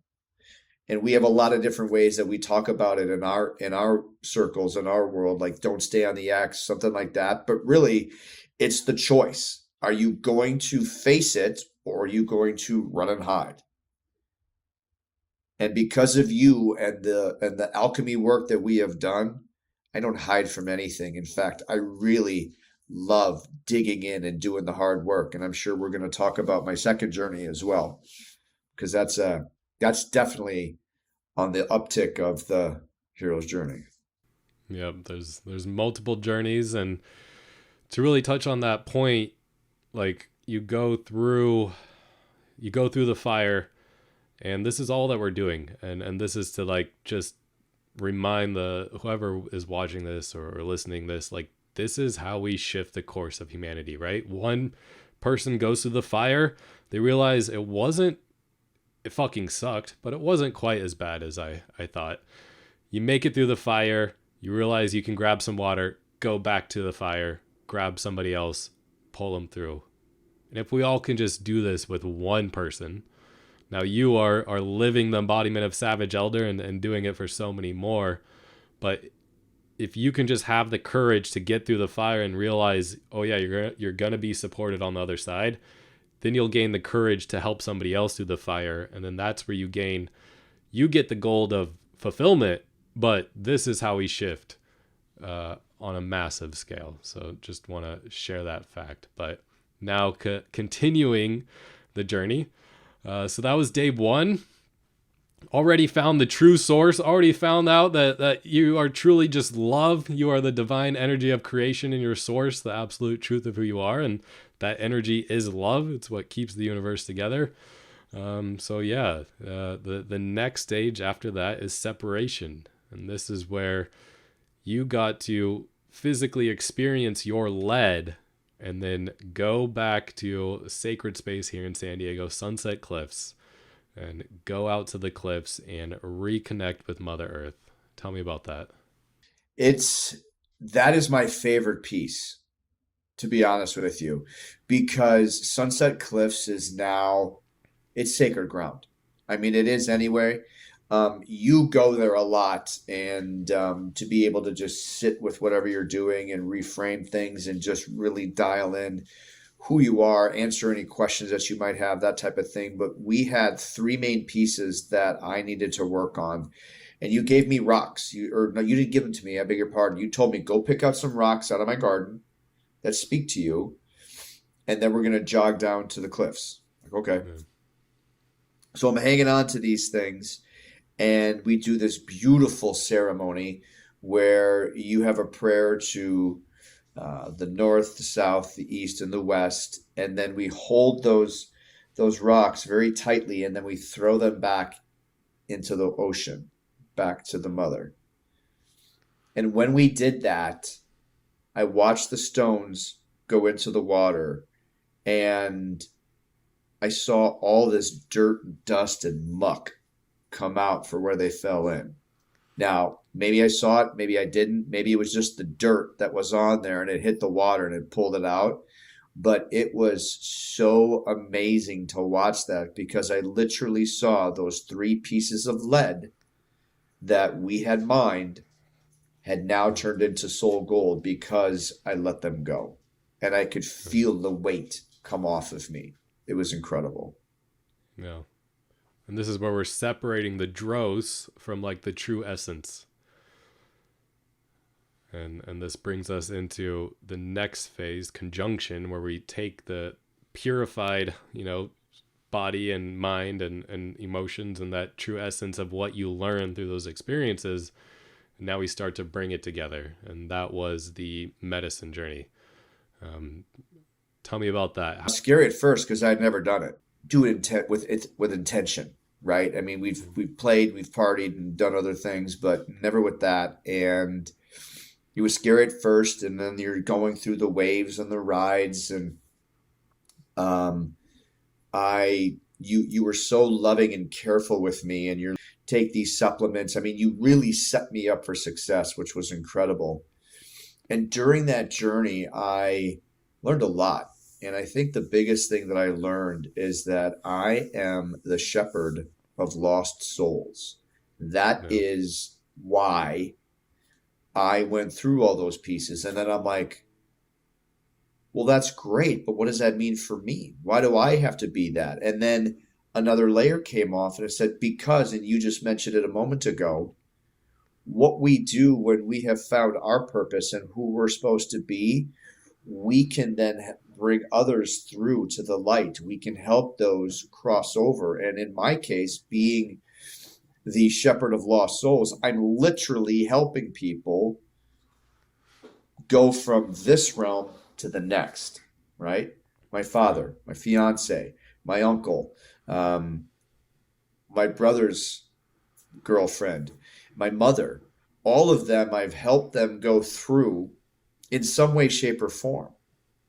And we have a lot of different ways that we talk about it in our circles, in our world, like don't stay on the X, something like that. But really, it's the choice. Are you going to face it or are you going to run and hide? And because of you and the alchemy work that we have done, I don't hide from anything. In fact, I really love digging in and doing the hard work. And I'm sure we're going to talk about my second journey as well, because that's definitely on the uptick of the hero's journey. Yep, there's multiple journeys, and to really touch on that point, like you go through the fire, and this is all that we're doing, and this is to like just remind the whoever is watching this or listening this, like this is how we shift the course of humanity, right? One person goes through the fire, they realize it fucking sucked, but it wasn't quite as bad as I thought. You make it through the fire, you realize you can grab some water, go back to the fire, grab somebody else, pull them through. And if we all can just do this with one person, now you are living the embodiment of Savage Elder and doing it for so many more. But if you can just have the courage to get through the fire and realize, oh yeah, you're gonna be supported on the other side, then you'll gain the courage to help somebody else through the fire. And then that's where you get the gold of fulfillment, but this is how we shift on a massive scale. So just want to share that fact. But now continuing the journey. So that was day one. Already found the true source, already found out that you are truly just love. You are the divine energy of creation in your source, the absolute truth of who you are. And that energy is love. It's what keeps the universe together. So yeah, the next stage after that is separation. And this is where you got to physically experience your lead and then go back to a sacred space here in San Diego, Sunset Cliffs, and go out to the cliffs and reconnect with Mother Earth. Tell me about that. That is my favorite piece, to be honest with you, because Sunset Cliffs is now, it's sacred ground. I mean, it is anyway. You go there a lot, and to be able to just sit with whatever you're doing and reframe things and just really dial in who you are, answer any questions that you might have, that type of thing. But we had three main pieces that I needed to work on. And you gave me rocks. No, you didn't give them to me. I beg your pardon. You told me, go pick out some rocks out of my garden that speak to you, and then we're going to jog down to the cliffs. Like, okay. Yeah. So I'm hanging on to these things, and we do this beautiful ceremony where you have a prayer to the north, the south, the east, and the west, and then we hold those rocks very tightly, and then we throw them back into the ocean, back to the mother. And when we did that, I watched the stones go into the water, and I saw all this dirt, dust, and muck come out for where they fell in. Now, maybe I saw it, maybe I didn't. Maybe it was just the dirt that was on there and it hit the water and it pulled it out. But it was so amazing to watch that, because I literally saw those three pieces of lead that we had mined had now turned into soul gold because I let them go. And I could feel the weight come off of me. It was incredible. Yeah. And this is where we're separating the dross from like the true essence. And this brings us into the next phase, conjunction, where we take the purified, body and mind and emotions and that true essence of what you learn through those experiences, And now we start to bring it together. And that was the medicine journey. Um, Tell me about that. Scary at first because I'd never done it. Do it with intention, right? I mean, we've played, we've partied, and done other things, but never with that. And it was scary at first, and then you're going through the waves and the rides, and um, you were so loving and careful with me, and you take these supplements. I mean, you really set me up for success, which was incredible. And during that journey, I learned a lot. And I think the biggest thing that I learned is that I am the shepherd of lost souls. That Yeah. is why I went through all those pieces. And then I'm like, well, that's great, but what does that mean for me? Why do I have to be that? And then another layer came off and it said, because, and you just mentioned it a moment ago, what we do when we have found our purpose and who we're supposed to be, we can then bring others through to the light. We can help those cross over. And in my case, being the shepherd of lost souls, I'm literally helping people go from this realm to the next, right? My father, my fiance, my uncle, my brother's girlfriend, my mother, all of them, I've helped them go through in some way, shape, or form.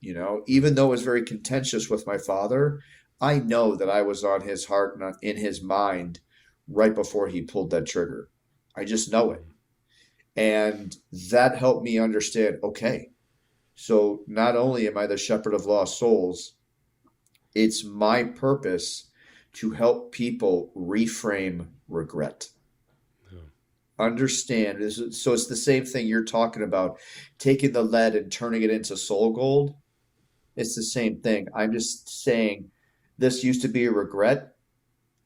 You know, even though it was very contentious with my father, I know that I was on his heart and in his mind right before he pulled that trigger. I just know it. And that helped me understand, okay, so not only am I the shepherd of lost souls, it's my purpose to help people reframe regret. Yeah. Understand. So it's the same thing you're talking about, taking the lead and turning it into soul gold. It's the same thing. I'm just saying this used to be a regret.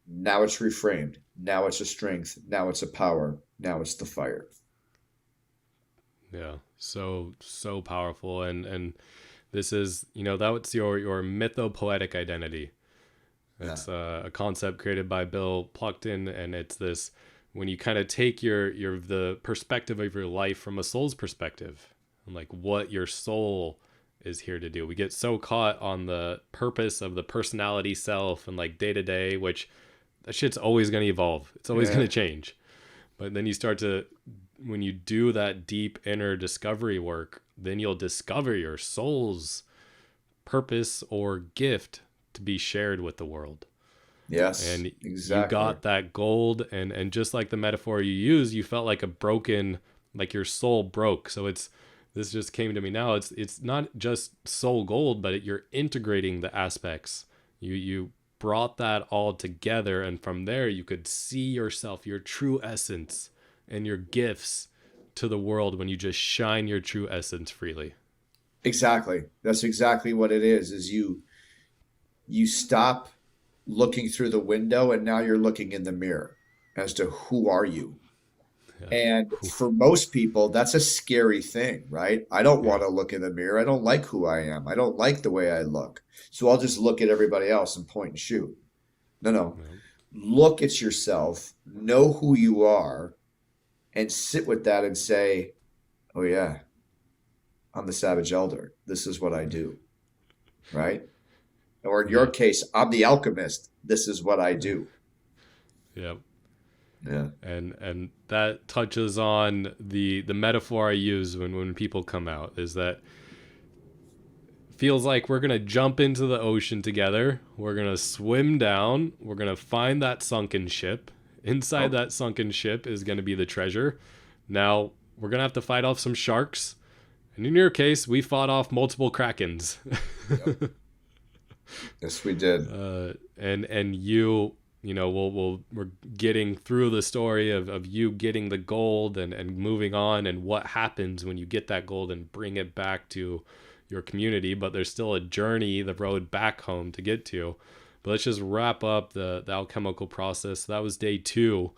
Now it's reframed. Now it's a strength. Now it's a power. Now it's the fire. Yeah. So powerful. And this is, that's your mythopoetic identity. Yeah. It's a concept created by Bill Pluckton, and it's this when you kind of take the perspective of your life from a soul's perspective, and like what your soul is here to do. We get so caught on the purpose of the personality self and like day to day, which that shit's always going to evolve. It's always going to change. But then you start to, when you do that deep inner discovery work, then you'll discover your soul's purpose or gift to be shared with the world. Yes, and exactly. You got that gold, and just like the metaphor you use, you felt like like your soul broke. So this just came to me now. It's not just soul gold, but you're integrating the aspects. You brought that all together, and from there you could see yourself, your true essence, and your gifts to the world when you just shine your true essence freely. Exactly. That's exactly what it is you stop looking through the window and now you're looking in the mirror as to who are you. Yeah. And for most people, that's a scary thing, right? I don't want to look in the mirror. I don't like who I am. I don't like the way I look. So I'll just look at everybody else and point and shoot. No. Yeah. Look at yourself, know who you are, and sit with that and say, oh, yeah, I'm the Savage Elder. This is what I do, right? Or in your case, I'm the alchemist. This is what I do. Yep. Yeah. And that touches on the metaphor I use when people come out, is that feels like we're going to jump into the ocean together. We're going to swim down. We're going to find that sunken ship. Inside that sunken ship is going to be the treasure. Now, we're going to have to fight off some sharks. And in your case, we fought off multiple Krakens. Yep. Yes, we did. And we're getting through the story of you getting the gold and moving on, and what happens when you get that gold and bring it back to your community. But there's still a journey, the road back home to get to. But let's just wrap up the alchemical process. That was day 2.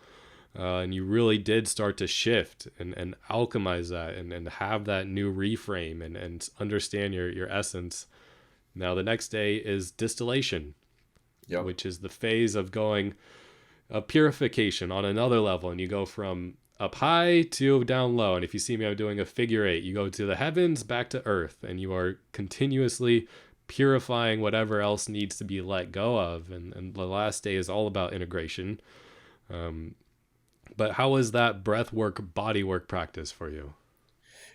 And you really did start to shift and alchemize that and have that new reframe and understand your essence. Now, the next day is distillation, which is the phase of going a purification on another level. And you go from up high to down low. And if you see me, I'm doing a figure 8. You go to the heavens, back to earth, and you are continuously purifying whatever else needs to be let go of. And the last day is all about integration. But how was that breath work, body work practice for you?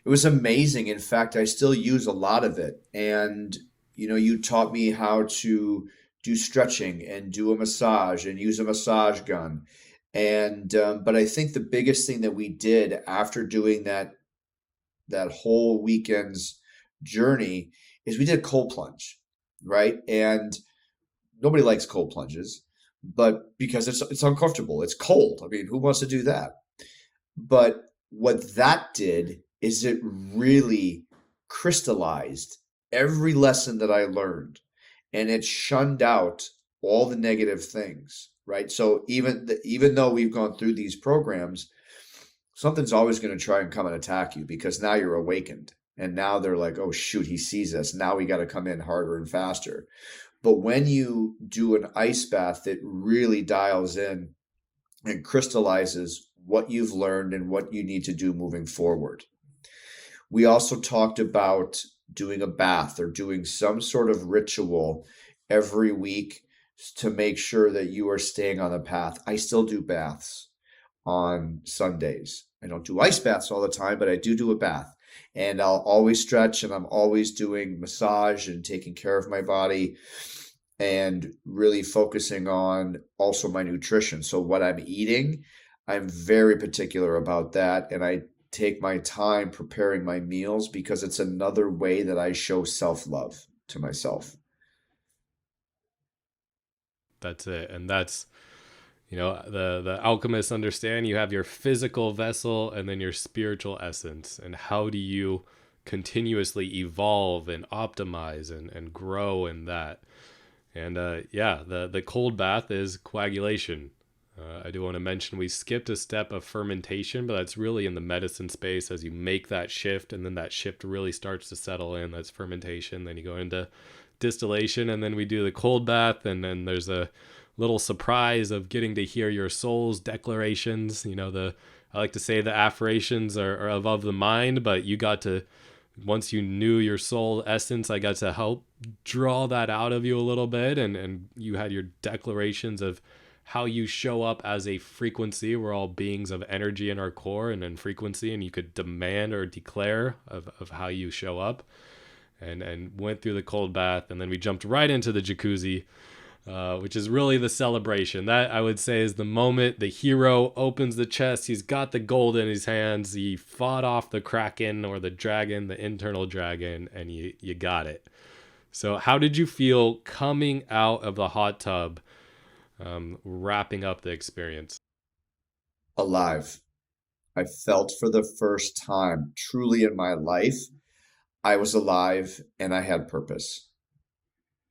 It was amazing. In fact, I still use a lot of it. And, you taught me how to do stretching and do a massage and use a massage gun. And, but I think the biggest thing that we did after doing that whole weekend's journey is we did cold plunge, right? And nobody likes cold plunges, but because it's uncomfortable, it's cold. I mean, who wants to do that? But what that did is it really crystallized every lesson that I learned, and it shunned out all the negative things, right? So even though we've gone through these programs, something's always going to try and come and attack you because now you're awakened. And now they're like, oh, shoot, he sees us. Now we got to come in harder and faster. But when you do an ice bath, it really dials in and crystallizes what you've learned and what you need to do moving forward. We also talked about doing a bath or doing some sort of ritual every week to make sure that you are staying on the path. I still do baths on Sundays. I don't do ice baths all the time, but I do a bath. And I'll always stretch, and I'm always doing massage and taking care of my body and really focusing on also my nutrition. So what I'm eating, I'm very particular about that. And I take my time preparing my meals because it's another way that I show self-love to myself. That's it. And that's, the alchemists understand you have your physical vessel and then your spiritual essence. And how do you continuously evolve and optimize and grow in that? And the cold bath is coagulation. I do want to mention we skipped a step of fermentation, but that's really in the medicine space as you make that shift, and then that shift really starts to settle in. That's fermentation. Then you go into distillation, and then we do the cold bath, and then there's a little surprise of getting to hear your soul's declarations. I like to say the affirmations are above the mind, but you got to, once you knew your soul essence, I got to help draw that out of you a little bit, and you had your declarations of how you show up as a frequency. We're all beings of energy in our core and in frequency, and you could demand or declare of how you show up, and went through the cold bath, and then we jumped right into the jacuzzi, which is really the celebration. That, I would say, is the moment the hero opens the chest. He's got the gold in his hands. He fought off the Kraken or the dragon, the internal dragon, and you got it. So how did you feel coming out of the hot tub, wrapping up the experience? Alive. I felt for the first time, truly in my life, I was alive and I had purpose.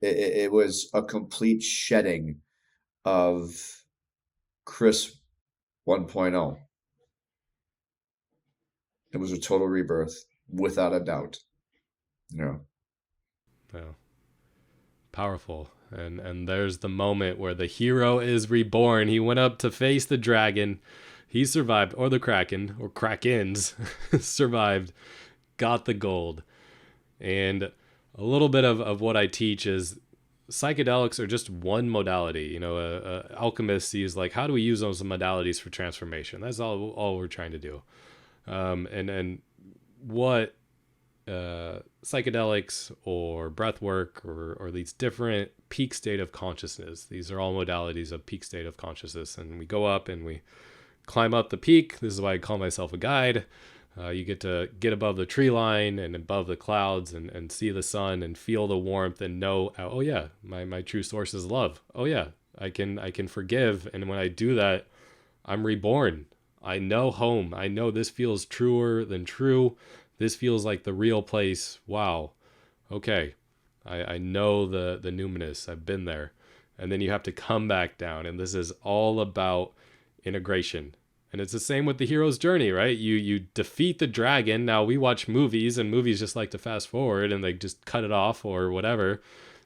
It was a complete shedding of Chris 1.0. It was a total rebirth, without a doubt. Yeah. Yeah. Powerful. And there's the moment where the hero is reborn. He went up to face the dragon. He survived, or the Kraken, or Krakens survived, got the gold. And a little bit of what I teach is psychedelics are just one modality. Alchemists use, like, how do we use those modalities for transformation? That's all we're trying to do. And what psychedelics or breath work or these different peak state of consciousness, these are all modalities of peak state of consciousness. And we go up and we climb up the peak. This is why I call myself a guide. You get to get above the tree line and above the clouds and see the sun and feel the warmth and know, oh yeah, my true source is love. Oh yeah, I can forgive. And when I do that, I'm reborn. I know home. I know this feels truer than true. This feels like the real place. Wow. Okay. I know the numinous. I've been there. And then you have to come back down. And this is all about integration. And it's the same with the hero's journey, right? You defeat the dragon. Now we watch movies, and movies just like to fast forward and they just cut it off or whatever.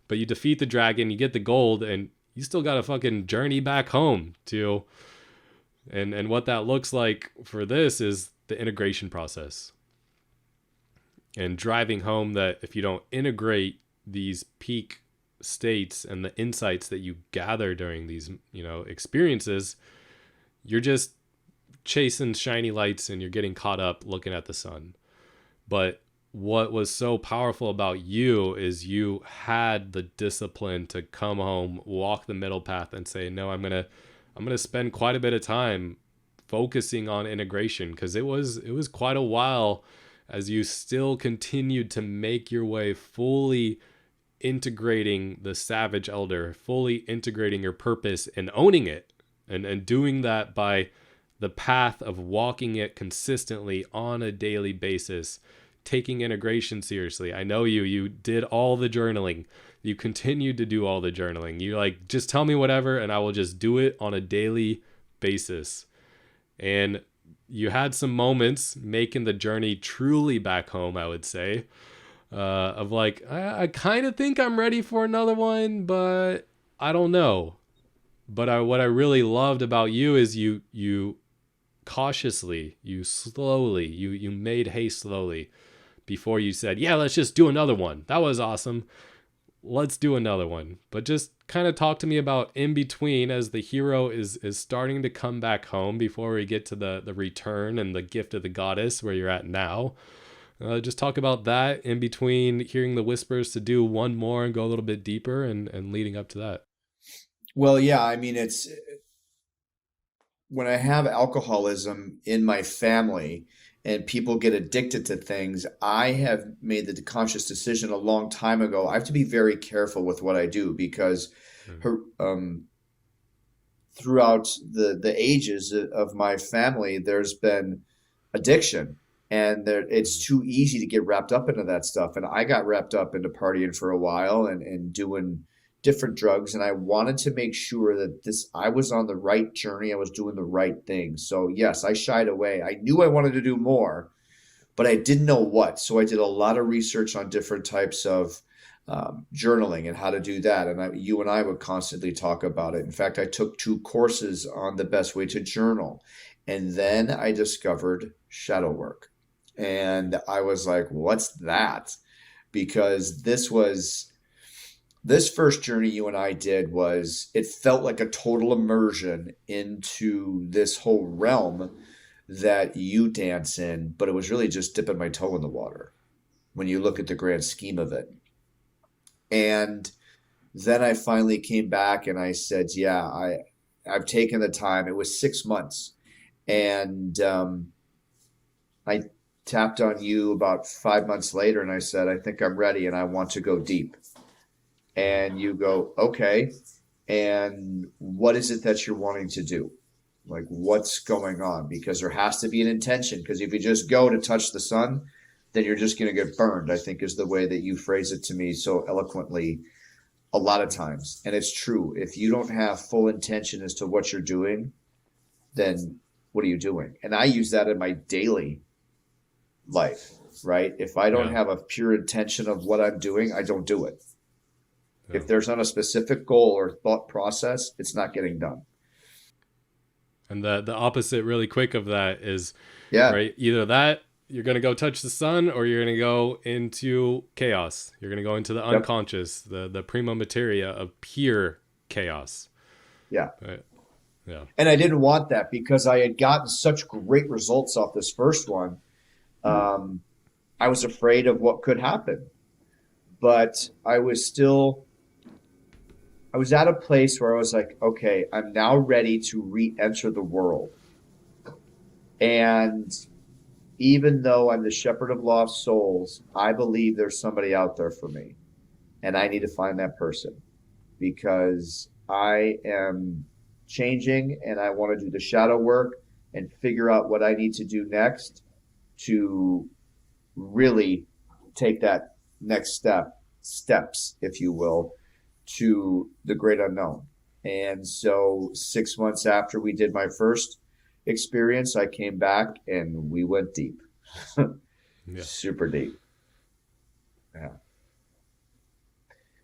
But you defeat the dragon, you get the gold, and you still got to fucking journey back home to And what that looks like for this is the integration process, and driving home that if you don't integrate these peak states and the insights that you gather during these, experiences, you're just chasing shiny lights and you're getting caught up looking at the sun. But what was so powerful about you is you had the discipline to come home, walk the middle path, and say, no, I'm gonna spend quite a bit of time focusing on integration, because it was quite a while as you still continued to make your way, fully integrating the Savage Elder, fully integrating your purpose and owning it, and doing that by the path of walking it consistently on a daily basis, taking integration seriously. I know you did all the journaling. You continued to do all the journaling. You like, just tell me whatever and I will just do it on a daily basis. And you had some moments making the journey truly back home, I would say, of like, I kind of think I'm ready for another one, but I don't know. But what I really loved about you is you cautiously, you slowly, you made haste slowly before you said, yeah, let's just do another one. That was awesome. Let's do another one. But just kind of talk to me about in between, as the hero is starting to come back home before we get to the return and the gift of the goddess where you're at now. Just talk about that in between hearing the whispers to do one more and go a little bit deeper, and leading up to that. Well, yeah, I mean, it's when I have alcoholism in my family and people get addicted to things, I have made the conscious decision a long time ago. I have to be very careful with what I do because Mm. her, throughout the ages of my family, there's been addiction, and it's too easy to get wrapped up into that stuff. And I got wrapped up into partying for a while and doing different drugs, and I wanted to make sure that I was on the right journey. I was doing the right thing. So yes, I shied away. I knew I wanted to do more, but I didn't know what. So I did a lot of research on different types of journaling and how to do that. And you and I would constantly talk about it. In fact, I took 2 courses on the best way to journal. And then I discovered shadow work. And I was like, what's that? Because this first journey you and I did it felt like a total immersion into this whole realm that you dance in, but it was really just dipping my toe in the water when you look at the grand scheme of it. And then I finally came back and I said, yeah, I've taken the time. It was 6 months. And I tapped on you about 5 months later and I said, I think I'm ready and I want to go deep. And you go, okay. And what is it that you're wanting to do? Like, what's going on? Because there has to be an intention. Because if you just go to touch the sun, then you're just going to get burned, I think is the way that you phrase it to me so eloquently a lot of times. And it's true. If you don't have full intention as to what you're doing, then what are you doing? And I use that in my daily life, right? If I don't Yeah. have a pure intention of what I'm doing, I don't do it. Yeah. If there's not a specific goal or thought process, it's not getting done. And the opposite really quick of that is, Yeah. right, either that you're going to go touch the sun, or you're going to go into chaos. You're going to go into the Yep. unconscious, the prima materia of pure chaos. Yeah. Right? Yeah. And I didn't want that because I had gotten such great results off this first one. Um, I was afraid of what could happen, but I was at a place where I was like, okay, I'm now ready to re-enter the world. And even though I'm the shepherd of lost souls, I believe there's somebody out there for me. And I need to find that person because I am changing and I want to do the shadow work and figure out what I need to do next to really take that next steps, if you will, to the great unknown. And so 6 months after we did my first experience, I came back and we went deep, Yeah. super deep. Yeah.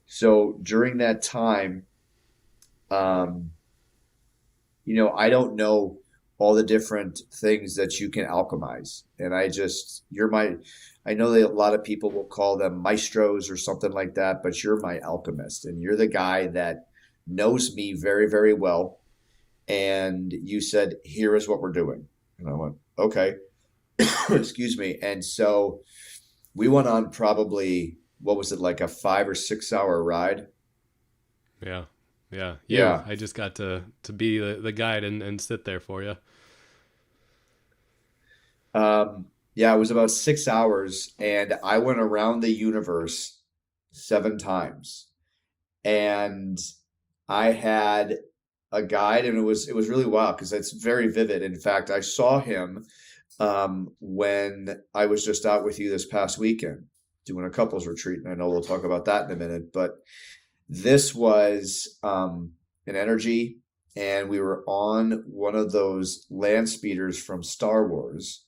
So during that time, um, I don't know all the different things that you can alchemize. And I know that a lot of people will call them maestros or something like that, but you're my alchemist, and you're the guy that knows me very, very well. And you said, here is what we're doing. And I went, okay, excuse me. And so we went on probably, what was it, like a 5 or 6 hour ride? Yeah. Yeah. Yeah. I just got to be the guide and sit there for you. Yeah, it was about 6 hours, and I went around the universe 7 times. And I had a guide, and it was really wild because it's very vivid. In fact, I saw him when I was just out with you this past weekend doing a couples retreat, and I know we'll talk about that in a minute. But this was an energy, and we were on one of those land speeders from Star Wars,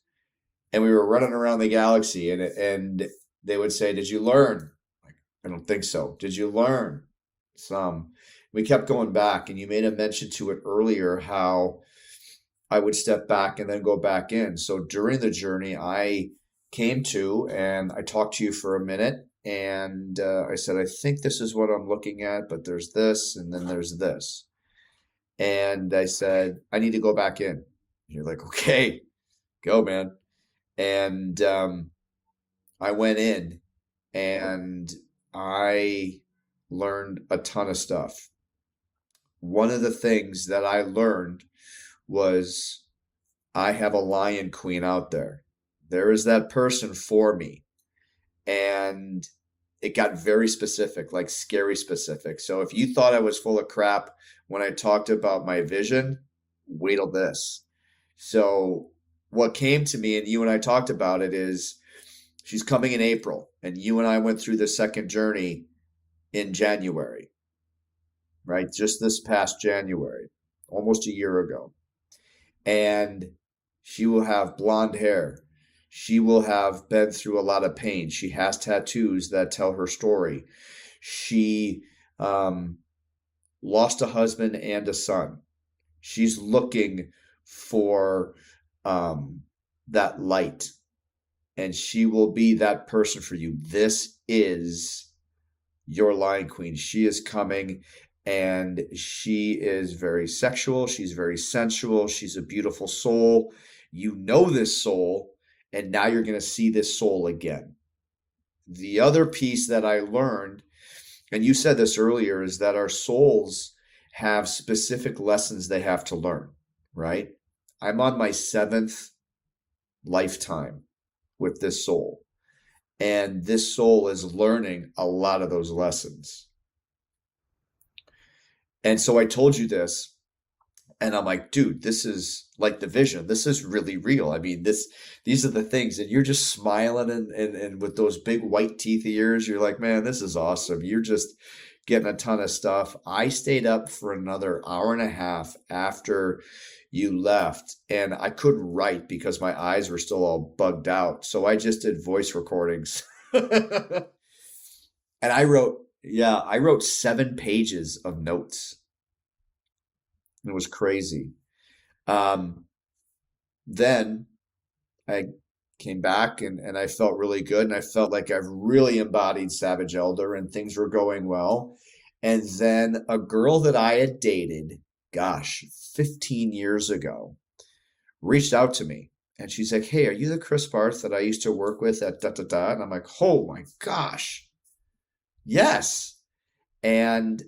and we were running around the galaxy, and they would say, "Did you learn?" Like, I don't think so. Did you learn? Some. We kept going back, and you made a mention to it earlier how I would step back and then go back in. So during the journey, I came to and I talked to you for a minute, and I said, I think this is what I'm looking at, but there's this, and then there's this. And I said, I need to go back in. You're like, okay, go, man. And I went in and I learned a ton of stuff. One of the things that I learned was I have a lion queen out there. There is that person for me. And it got very specific, like scary specific. So if you thought I was full of crap when I talked about my vision, wait till this. So what came to me, and you and I talked about it, is she's coming in April, and you and I went through the second journey in January, right? Just this past January, almost a year ago. And she will have blonde hair. She will have been through a lot of pain. She has tattoos that tell her story. She lost a husband and a son. She's looking for that light, and she will be that person for you. This is your Lion Queen. She is coming, and she is very sexual. She's very sensual. She's a beautiful soul. You know this soul, and now you're going to see this soul again. The other piece that I learned, and you said this earlier, is that our souls have specific lessons they have to learn, right? I'm on my 7th lifetime with this soul, and this soul is learning a lot of those lessons. And so I told you this, and I'm like, dude, this is like the vision. This is really real. I mean, these are the things, and you're just smiling and with those big white teeth ears, you're like, man, this is awesome. You're just getting a ton of stuff. I stayed up for another hour and a half after you left, and I couldn't write because my eyes were still all bugged out. So I just did voice recordings. And I wrote 7 pages of notes. It was crazy. Then I came back and I felt really good, and I felt like I've really embodied Savage Elder and things were going well. And then a girl that I had dated, gosh, 15 years ago, reached out to me, and she's like, hey, are you the Chris Barth that I used to work with at da da da? And I'm like, oh my gosh, yes. And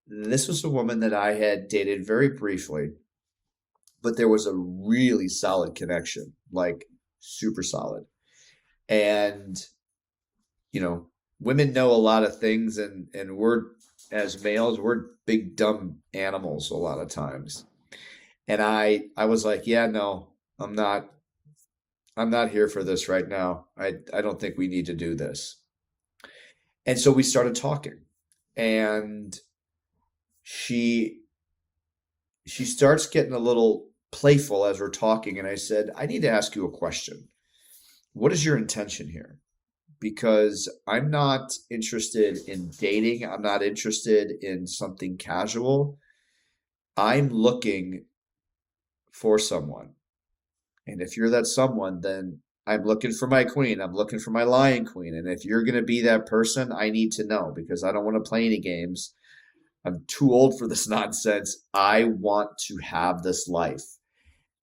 this was a woman that I had dated very briefly, but there was a really solid connection, like super solid. And, women know a lot of things, and we're, as males, we're big, dumb animals a lot of times. And I was like, yeah, no, I'm not here for this right now. I don't think we need to do this. And so we started talking, and she starts getting a little playful as we're talking, and I said, I need to ask you a question. What is your intention here? Because I'm not interested in dating. I'm not interested in something casual. I'm looking for someone. And if you're that someone, then I'm looking for my queen. I'm looking for my lion queen. And if you're going to be that person, I need to know, because I don't want to play any games. I'm too old for this nonsense. I want to have this life.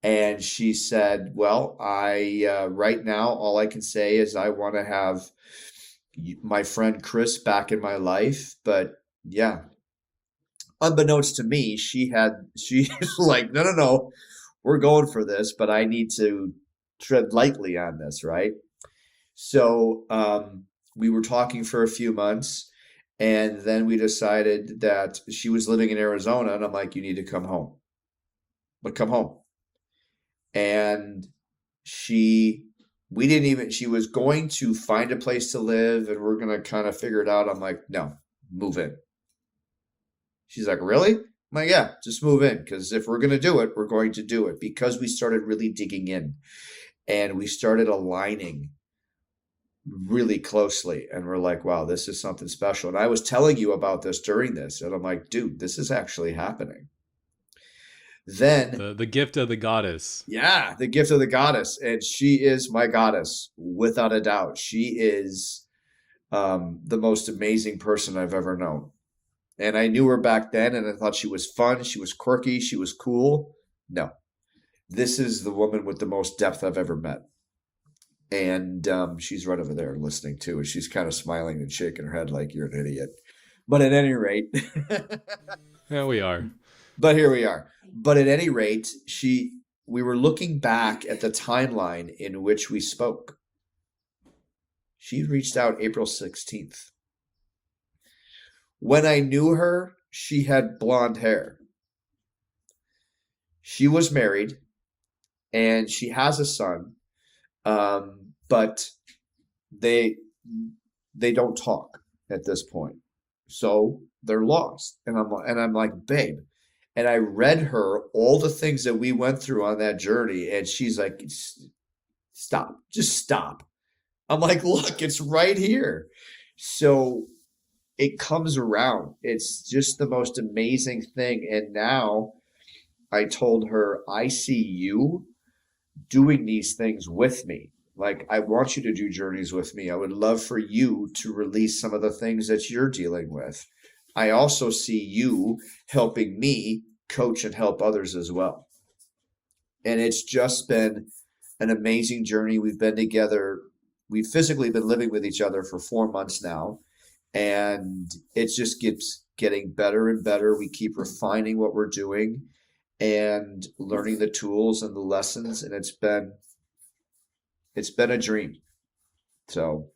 And she said, well, right now, all I can say is I want to have my friend Chris back in my life. But yeah, unbeknownst to me, she's like, no, we're going for this, but I need to tread lightly on this, right? So we were talking for a few months, and then we decided that she was living in Arizona, and I'm like, you need to come home. But come home. And she was going to find a place to live, and we're going to kind of figure it out. I'm like, no, move in. She's like, really? I'm like, yeah, just move in, because if we're going to do it, we're going to do it, because we started really digging in and we started aligning really closely, and we're like, wow, this is something special. And I was telling you about this during this, and I'm like, dude, this is actually happening. Then the gift of the goddess. Yeah, the gift of the goddess. And she is my goddess, without a doubt. She is the most amazing person I've ever known. And I knew her back then, and I thought she was fun. She was quirky. She was cool. No, this is the woman with the most depth I've ever met. And she's right over there listening too. And she's kind of smiling and shaking her head like, you're an idiot. But at any rate. Yeah, we are. But here we are. But at any rate, we were looking back at the timeline in which we spoke. She reached out April 16th. When I knew her, she had blonde hair. She was married, and she has a son, but they don't talk at this point. So they're lost. And I'm like, babe. And I read her all the things that we went through on that journey, and she's like, stop, just stop. I'm like, look, it's right here. So it comes around. It's just the most amazing thing. And now I told her, I see you doing these things with me. Like, I want you to do journeys with me. I would love for you to release some of the things that you're dealing with. I also see you helping me coach and help others as well. And it's just been an amazing journey. We've been together. We've physically been living with each other for 4 months now. And it just keeps getting better and better. We keep refining what we're doing and learning the tools and the lessons. And it's been a dream. So.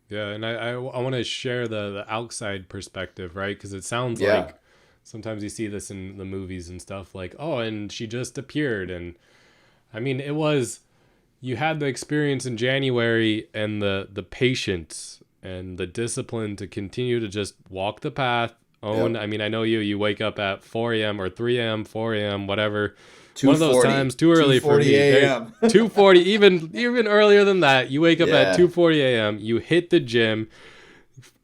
Yeah. And I want to share the outside perspective, right? Because it sounds like sometimes you see this in the movies and stuff like, oh, and she just appeared. And I mean, you had the experience in January, and the patience and the discipline to continue to just walk the path, own. Yep. I mean, I know you wake up at 4 a.m. or 3 a.m., 4 a.m., whatever. One of those times, too early for me. 2:40, even earlier than that. You wake up at 2:40 a.m., you hit the gym,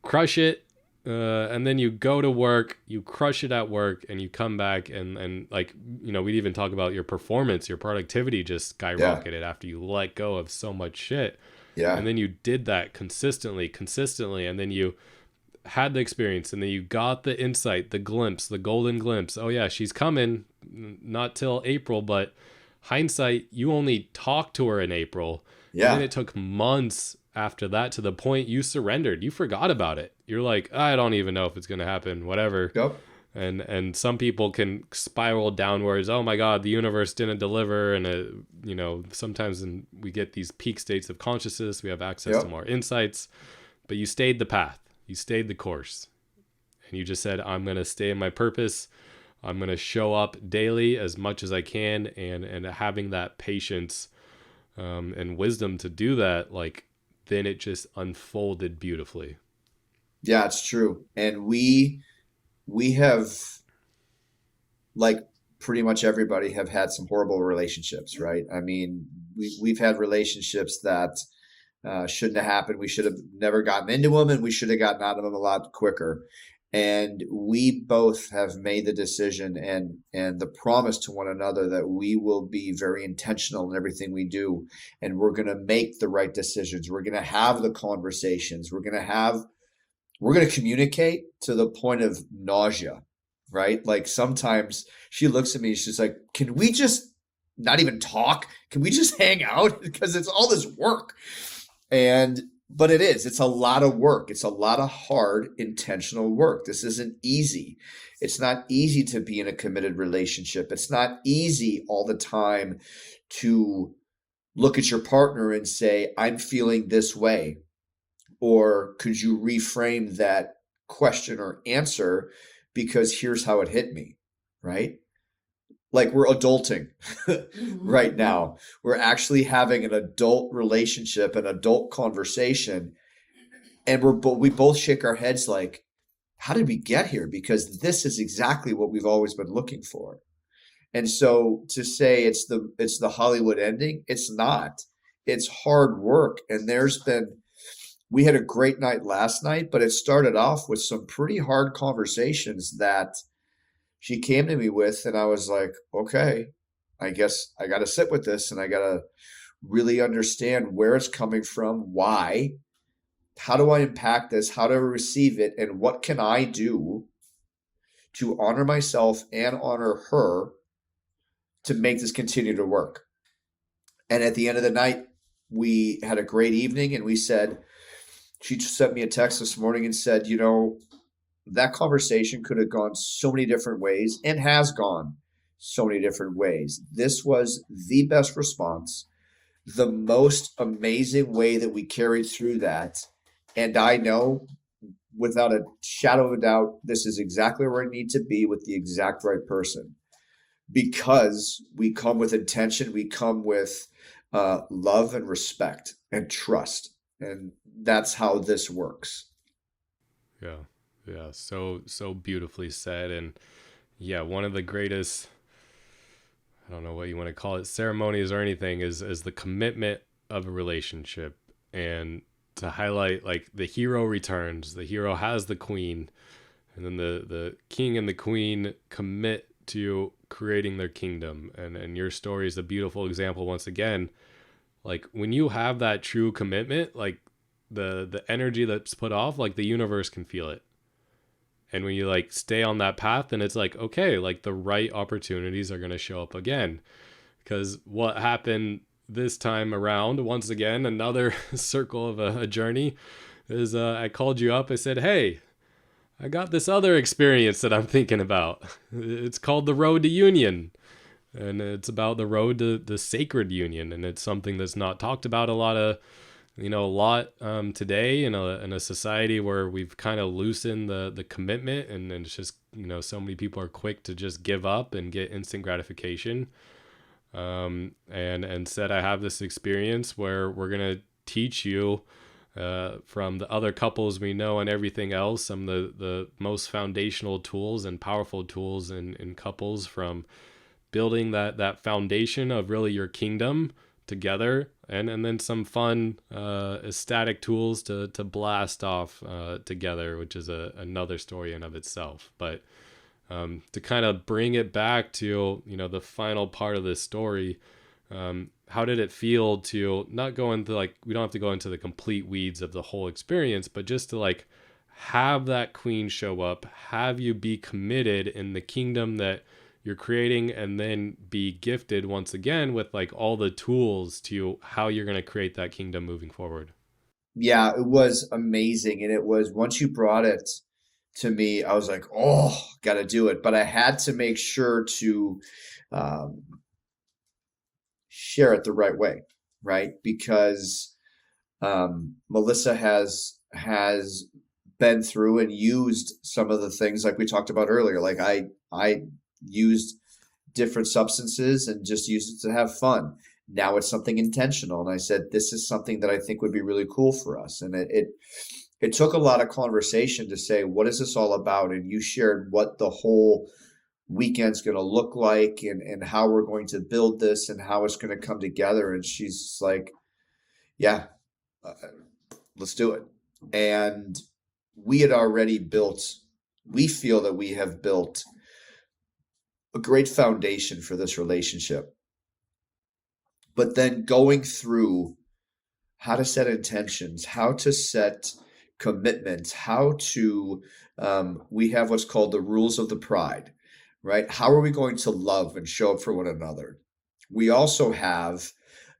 crush it, and then you go to work, you crush it at work, and you come back and like, we'd even talk about your performance, your productivity just skyrocketed after you let go of so much shit. Yeah. And then you did that consistently, and then you had the experience, and then you got the insight, the glimpse, the golden glimpse. Oh yeah, she's coming, not till April, but hindsight, you only talked to her in April. Yeah. And then it took months after that to the point you surrendered. You forgot about it. You're like, I don't even know if it's going to happen, whatever. Yep. And some people can spiral downwards. Oh my God, the universe didn't deliver. And, sometimes we get these peak states of consciousness. We have access to more insights. But you stayed the path. You stayed the course. And you just said, I'm going to stay in my purpose. I'm going to show up daily as much as I can. And having that patience and wisdom to do that, then it just unfolded beautifully. Yeah, it's true. And we have, like pretty much everybody, have had some horrible relationships, right? I mean, we've had relationships that shouldn't have happened. We should have never gotten into them, and we should have gotten out of them a lot quicker. And we both have made the decision and the promise to one another that we will be very intentional in everything we do. And we're going to make the right decisions. We're going to have the conversations. We're going to communicate to the point of nausea, right? Like sometimes she looks at me, she's like, can we just not even talk? Can we just hang out? Because it's all this work. But it's a lot of work. It's a lot of hard, intentional work. This isn't easy. It's not easy to be in a committed relationship. It's not easy all the time to look at your partner and say, I'm feeling this way. Or could you reframe that question or answer because here's how it hit me, right? Like we're adulting right now. We're actually having an adult relationship, an adult conversation. And we both shake our heads like, how did we get here? Because this is exactly what we've always been looking for. And so to say it's the Hollywood ending, it's not. It's hard work. And we had a great night last night, but it started off with some pretty hard conversations that she came to me with, and I was like, okay, I guess I got to sit with this, and I got to really understand where it's coming from, why, how do I impact this, how do I receive it, and what can I do to honor myself and honor her to make this continue to work. And at the end of the night, we had a great evening, and she sent me a text this morning and said, that conversation could have gone so many different ways and has gone so many different ways. This was the best response, the most amazing way that we carried through that. And I know without a shadow of a doubt, this is exactly where I need to be with the exact right person, because we come with intention. We come with love and respect and trust. And that's how this works. Yeah. Yeah, so beautifully said. And yeah, one of the greatest, I don't know what you want to call it, ceremonies or anything, is the commitment of a relationship. And to highlight, like, the hero returns, the hero has the queen, and then the king and the queen commit to creating their kingdom. And your story is a beautiful example once again. Like, when you have that true commitment, like the energy that's put off, like the universe can feel it. And when you like stay on that path, then it's like, okay, like the right opportunities are going to show up again. Because what happened this time around, once again, another circle of a journey, is I called you up. I said, hey, I got this other experience that I'm thinking about. It's called the Road to Union. And it's about the road to the sacred union. And it's something that's not talked about a lot today in a society where we've kind of loosened the commitment, and it's just, so many people are quick to just give up and get instant gratification. And said, I have this experience where we're going to teach you from the other couples we know and everything else, some of the most foundational tools and powerful tools in couples, from building that foundation of really your kingdom together, and then some fun ecstatic tools to blast off together, which is another story in of itself. But to kind of bring it back to the final part of this story, how did it feel to not go into, like, we don't have to go into the complete weeds of the whole experience, but just to like have that queen show up, have you be committed in the kingdom that you're creating, and then be gifted once again with like all the tools to how you're going to create that kingdom moving forward? Yeah, it was amazing. And it was, once you brought it to me, I was like, oh, got to do it. But I had to make sure to share it the right way, right? Because Melissa has been through and used some of the things like we talked about earlier. Like I used different substances and just used it to have fun. Now it's something intentional. And I said, this is something that I think would be really cool for us. And it took a lot of conversation to say, what is this all about? And you shared what the whole weekend's going to look like, and how we're going to build this and how it's going to come together. And she's like, yeah, let's do it. And we had already built we feel that we have built a great foundation for this relationship. But then going through how to set intentions, how to set commitments, how to, we have what's called the rules of the pride, right? How are we going to love and show up for one another? We also have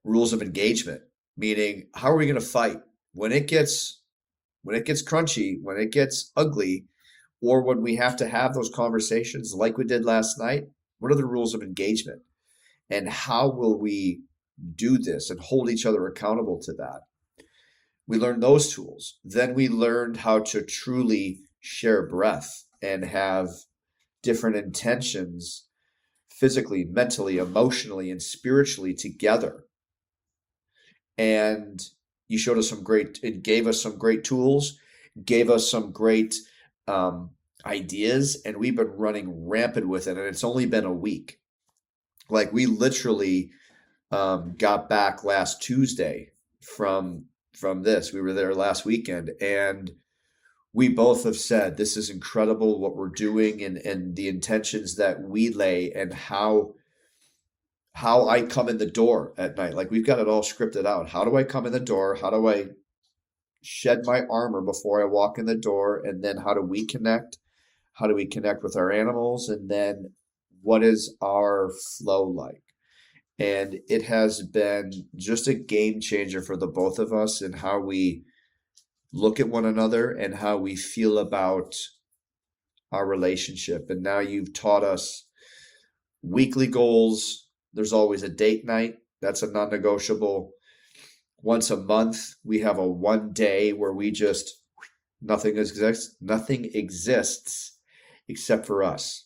rules of engagement, meaning how are we going to fight when it gets crunchy, when it gets ugly, or when we have to have those conversations like we did last night? What are the rules of engagement? And how will we do this and hold each other accountable to that? We learned those tools. Then we learned how to truly share breath and have different intentions physically, mentally, emotionally, and spiritually together. And you showed us it gave us some great tools, gave us some great ideas, and we've been running rampant with it. And it's only been a week. Like we literally got back last Tuesday from this. We were there last weekend, and we both have said this is incredible what we're doing, and the intentions that we lay, and how I come in the door at night. Like we've got it all scripted out. How do I come in the door? How do I shed my armor before I walk in the door? And then how do we connect? How do we connect with our animals? And then what is our flow like? And it has been just a game changer for the both of us in how we look at one another and how we feel about our relationship. And now you've taught us weekly goals. There's always a date night. That's a non-negotiable. Once a month, we have a 1 day where we just, nothing exists except for us.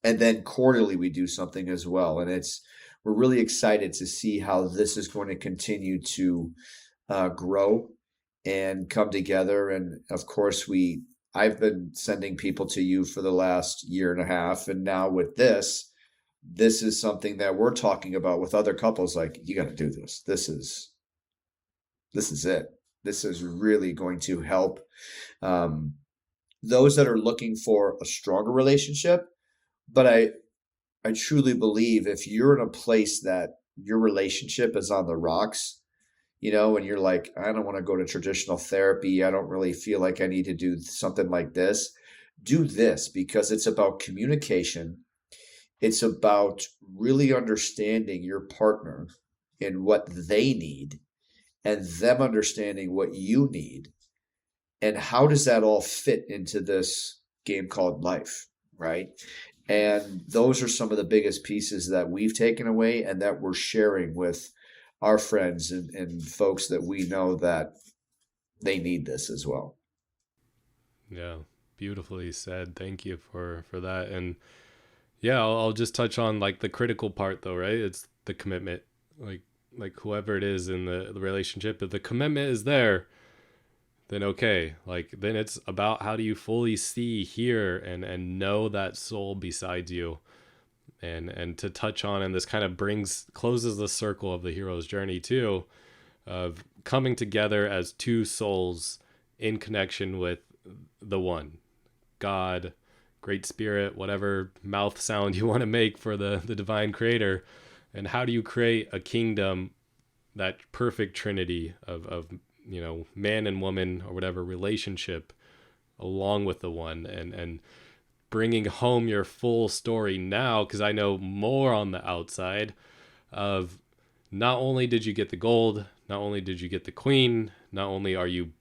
And then quarterly, we do something as well. And we're really excited to see how this is going to continue to grow and come together. And of course, I've been sending people to you for the last year and a half. And now with this is something that we're talking about with other couples. Like, you got to do this. This is it. This is really going to help those that are looking for a stronger relationship. But I truly believe if you're in a place that your relationship is on the rocks, and you're like, I don't want to go to traditional therapy. I don't really feel like I need to do something like this. Do this, because it's about communication. It's about really understanding your partner and what they need, and them understanding what you need. And how does that all fit into this game called life, right? And those are some of the biggest pieces that we've taken away and that we're sharing with our friends and folks that we know that they need this as well. Yeah, beautifully said. Thank you for that. And yeah, I'll just touch on like the critical part though, right? It's the commitment. Like whoever it is in the relationship, if the commitment is there, then okay. Like then it's about how do you fully see, hear, and know that soul beside you. And to touch on, and this kind of closes the circle of the hero's journey too, of coming together as two souls in connection with the one, God, Great Spirit, whatever mouth sound you want to make for the divine creator. And how do you create a kingdom, that perfect trinity of man and woman or whatever relationship, along with the one, and bringing home your full story now, because I know more on the outside of not only did you get the gold, not only did you get the queen, not only are you,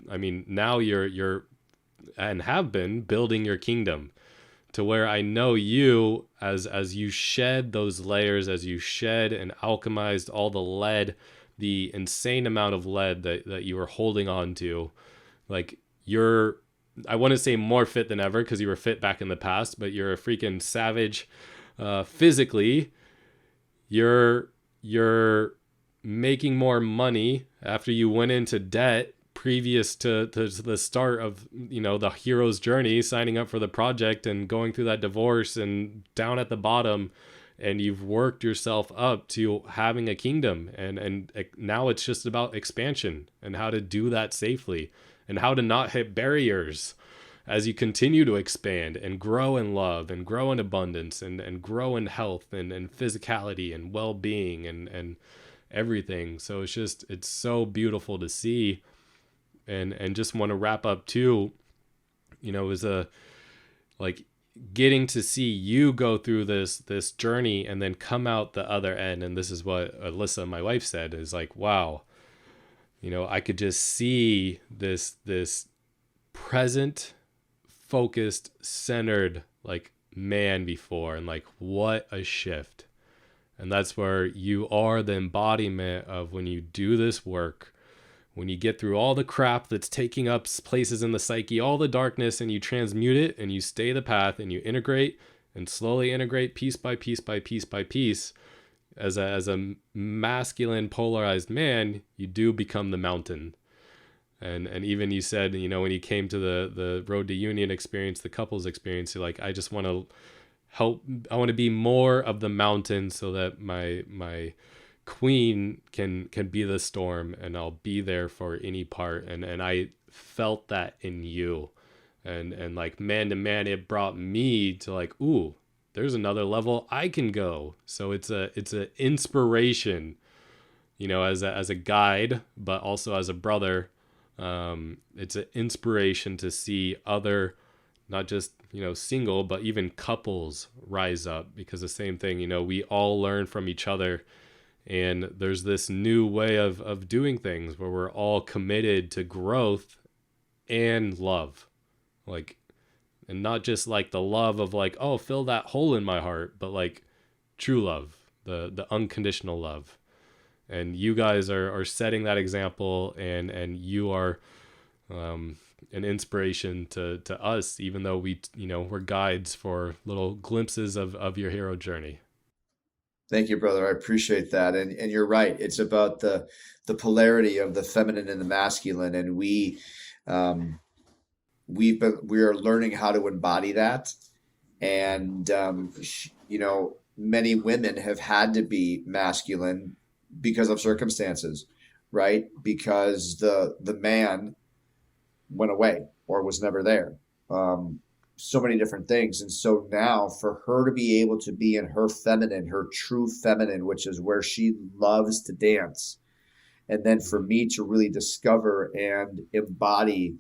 now you're and have been building your kingdom to where I know you as you shed those layers, as you shed and alchemized all the lead, the insane amount of lead that you were holding on to, like you're, I want to say more fit than ever because you were fit back in the past, but you're a freaking savage physically. You're making more money after you went into debt previous to the start of the hero's journey, signing up for the project and going through that divorce and down at the bottom, and you've worked yourself up to having a kingdom, and now it's just about expansion and how to do that safely and how to not hit barriers as you continue to expand and grow in love and grow in abundance and grow in health and physicality and well-being and everything. So it's so beautiful to see. And just want to wrap up too, it was like getting to see you go through this journey and then come out the other end. And this is what Alyssa, my wife, said, is like, wow, I could just see this present, focused, centered like man before, and like what a shift. And that's where you are the embodiment of when you do this work, when you get through all the crap that's taking up places in the psyche, all the darkness, and you transmute it and you stay the path and you integrate and slowly integrate piece by piece by piece by piece. As a masculine polarized man, you do become the mountain. And even you said, when you came to the road to union experience, the couples experience, you're like, I just want to help. I want to be more of the mountain so that my queen can be the storm, and I'll be there for any part. And I felt that in you, and like man to man, it brought me to like, ooh, there's another level I can go. So it's a inspiration, as a guide, but also as a brother. It's an inspiration to see other, not just, single, but even couples rise up, because the same thing, we all learn from each other. And there's this new way of doing things where we're all committed to growth and love. Like, and not just like the love of like, oh, fill that hole in my heart, but like true love, the unconditional love. And you guys are setting that example, and you are an inspiration to us, even though we're guides for little glimpses of your hero journey. Thank you, brother. I appreciate that. And you're right. It's about the polarity of the feminine and the masculine, and we are learning how to embody that. And many women have had to be masculine because of circumstances, right? Because the man went away or was never there. So many different things. And so now for her to be able to be in her feminine, her true feminine, which is where she loves to dance, and then for me to really discover and embody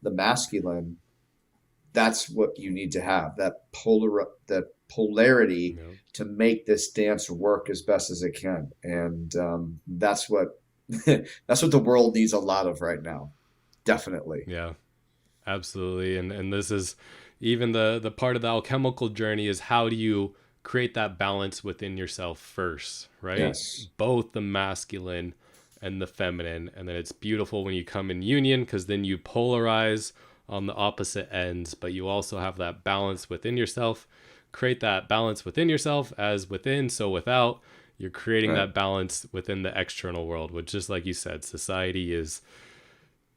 the masculine, that's what you need to have, that polarity, to make this dance work as best as it can. And that's what that's what the world needs a lot of right now. Definitely. Yeah, absolutely. And this is even the part of the alchemical journey, is how do you create that balance within yourself first, right? Yes. Both the masculine and the feminine. And then it's beautiful when you come in union, because then you polarize on the opposite ends, but you also have that balance within yourself. Create that balance within yourself, as within, so without. You're creating Right. that balance within the external world, which, just like you said, society is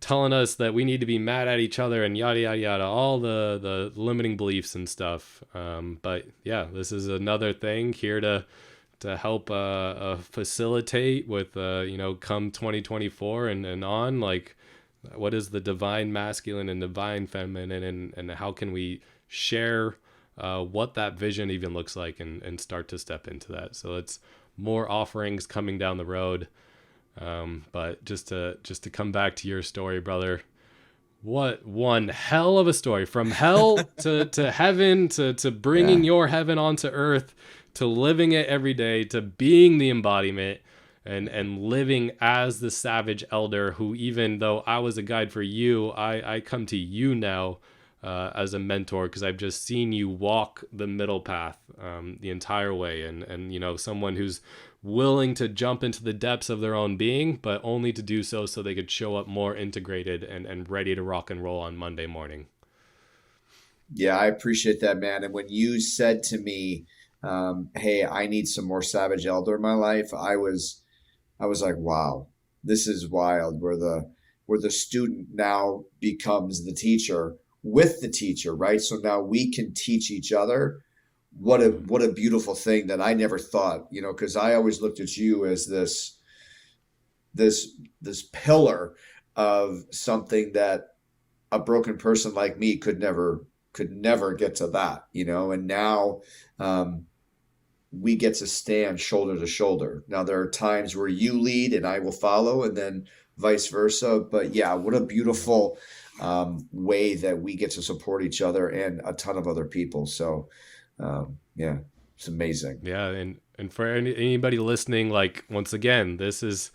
telling us that we need to be mad at each other and yada yada yada, all the limiting beliefs and stuff. But yeah, this is another thing here to help facilitate with come 2024 and on, like, what is the divine masculine and divine feminine, and how can we share what that vision even looks like, and start to step into that. So it's more offerings coming down the road. But just to come back to your story, brother, what one hell of a story, from hell to heaven, to bringing your heaven onto earth, to living it every day, to being the embodiment, and living as the savage elder, who, even though I was a guide for you, I come to you now as a mentor, because I've just seen you walk the middle path the entire way, and someone who's willing to jump into the depths of their own being, but only to do so they could show up more integrated and ready to rock and roll on Monday morning. Yeah, I appreciate that, man. And when you said to me, hey, I need some more Savage Elder in my life, I was like, wow, this is wild. Where the student now becomes the teacher with the teacher, right? So now we can teach each other. What a beautiful thing that I never thought, because I always looked at you as this pillar of something that a broken person like me could never get to that, and now we get to stand shoulder to shoulder. Now there are times where you lead and I will follow, and then vice versa. But yeah, what a beautiful way that we get to support each other and a ton of other people. So yeah, it's amazing. Yeah, and for anybody listening, like, once again, this is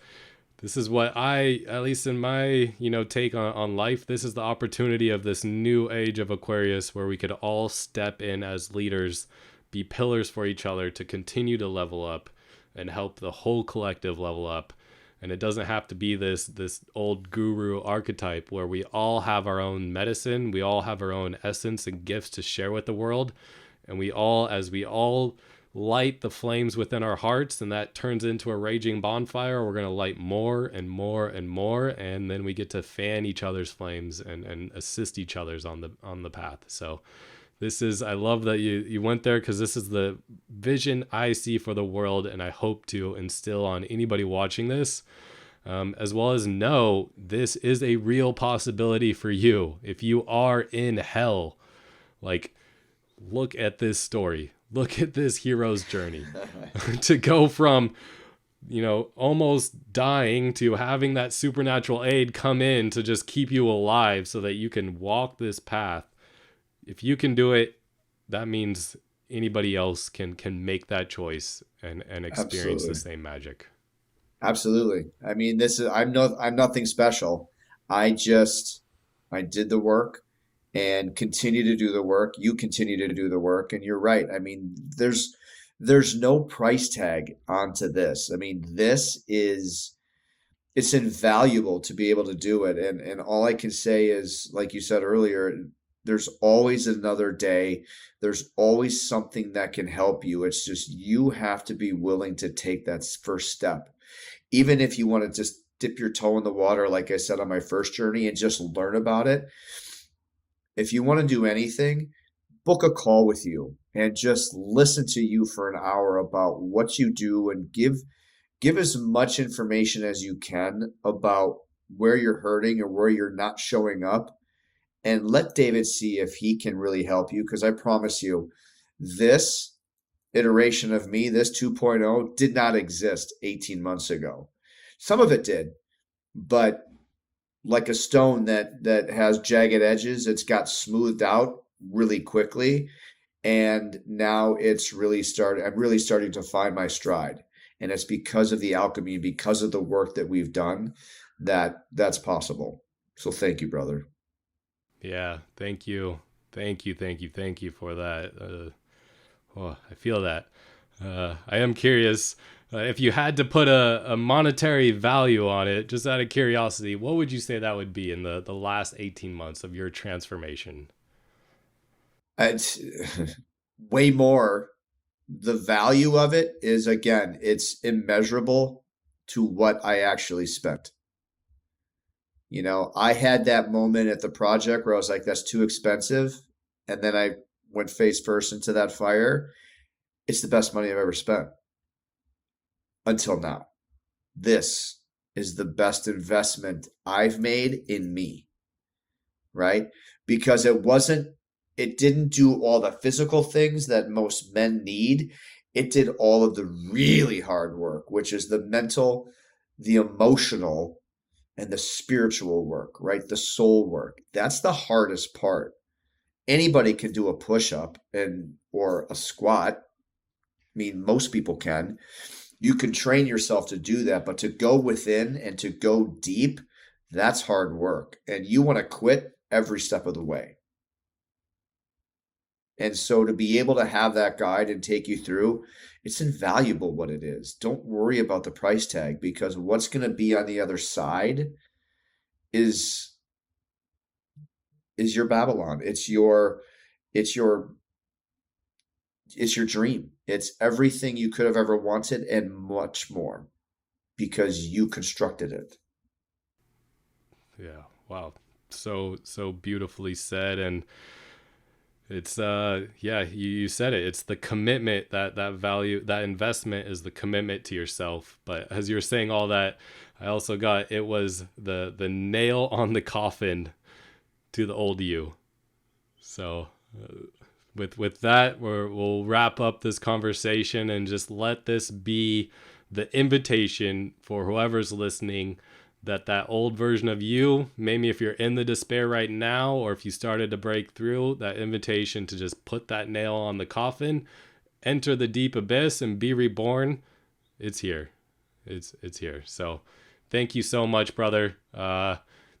what I, at least in my, take on life, this is the opportunity of this new age of Aquarius where we could all step in as leaders, be pillars for each other to continue to level up and help the whole collective level up. And it doesn't have to be this old guru archetype where we all have our own medicine, we all have our own essence and gifts to share with the world. And as we all light the flames within our hearts, and that turns into a raging bonfire, we're going to light more and more and more, and then we get to fan each other's flames and assist each other's on the path. So I love that you went there, because this is the vision I see for the world, and I hope to instill on anybody watching this, as well as know this is a real possibility for you. If you are in hell, like, look at this story. Look at this hero's journey to go from, almost dying to having that supernatural aid come in to just keep you alive so that you can walk this path. If you can do it, that means anybody else can make that choice and experience the same magic. Absolutely. I mean, I'm nothing special. I did the work and continue to do the work. You continue to do the work, and you're right. I mean, there's no price tag onto this. I mean, it's invaluable to be able to do it. And all I can say is, like you said earlier, there's always another day. There's always something that can help you. It's just you have to be willing to take that first step. Even if you want to just dip your toe in the water, like I said on my first journey, and just learn about it. If you want to do anything, book a call with you and just listen to you for an hour about what you do, and give as much information as you can about where you're hurting or where you're not showing up, and let David see if he can really help you. Because I promise you, this iteration of me, this 2.0, did not exist 18 months ago. Some of it did, but like a stone that has jagged edges, it's got smoothed out really quickly. And now I'm really starting to find my stride. And it's because of the alchemy, because of the work that we've done, that's possible. So thank you, brother. Yeah, thank you. Thank you for that. I feel that. I am curious, if you had to put a monetary value on it, just out of curiosity, what would you say that would be in the last 18 months of your transformation? It's way more. The value of it is, again, it's immeasurable to what I actually spent. I had that moment at the project where I was like, that's too expensive. And then I went face first into that fire. It's the best money I've ever spent until now. This is the best investment I've made in me, right? Because it didn't do all the physical things that most men need. It did all of the really hard work, which is the mental, the emotional, and the spiritual work, right? The soul work. That's the hardest part. Anybody can do a push-up or a squat. I mean, most people can. You can train yourself to do that, but to go within and to go deep, that's hard work. And you want to quit every step of the way. And so to be able to have that guide and take you through, it's invaluable what it is. Don't worry about the price tag, because what's going to be on the other side is your Babylon. It's your dream. It's everything you could have ever wanted and much more, because you constructed it. Yeah. Wow. So beautifully said. And it's you said it. It's the commitment, that value, that investment is the commitment to yourself. But as you're saying all that, I also got, it was the nail on the coffin to the old you. So with that, we'll wrap up this conversation and just let this be the invitation for whoever's listening, that old version of you, maybe if you're in the despair right now, or if you started to break through, that invitation to just put that nail on the coffin, enter the deep abyss and be reborn. It's here. It's here. So thank you so much, brother.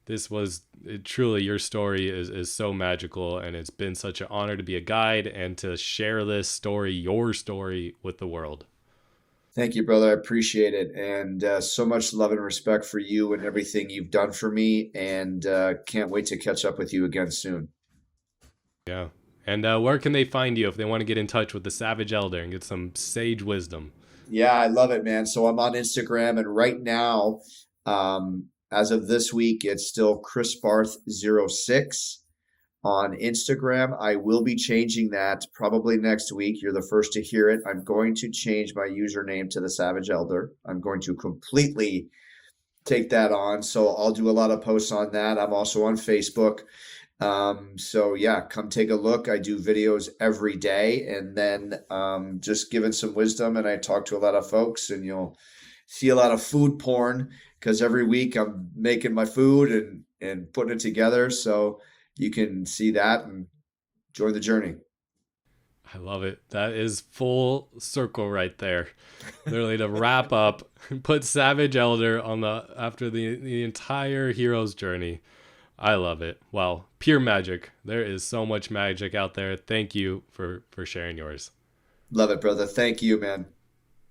This was truly, your story is so magical, and it's been such an honor to be a guide and to share this story, your story, with the world. Thank you, brother. I appreciate it. And so much love and respect for you and everything you've done for me. And can't wait to catch up with you again soon. Yeah. And where can they find you if they want to get in touch with the Savage Elder and get some sage wisdom? Yeah, I love it, man. So I'm on Instagram, and right now, as of this week, it's still Chris Barth 06 on Instagram. I will be changing that probably next week. You're the first to hear it. I'm going to change my username to the Savage Elder. I'm going to completely take that on. So I'll do a lot of posts on that. I'm also on Facebook. So yeah, come take a look. I do videos every day, and then just giving some wisdom, and I talk to a lot of folks, and you'll see a lot of food porn because every week I'm making my food and putting it together. So you can see that and join the journey. I love it. That is full circle right there. Literally to wrap up, put Savage Elder on after the entire hero's journey. I love it. Wow. Pure magic. There is so much magic out there. Thank you for sharing yours. Love it, brother. Thank you, man.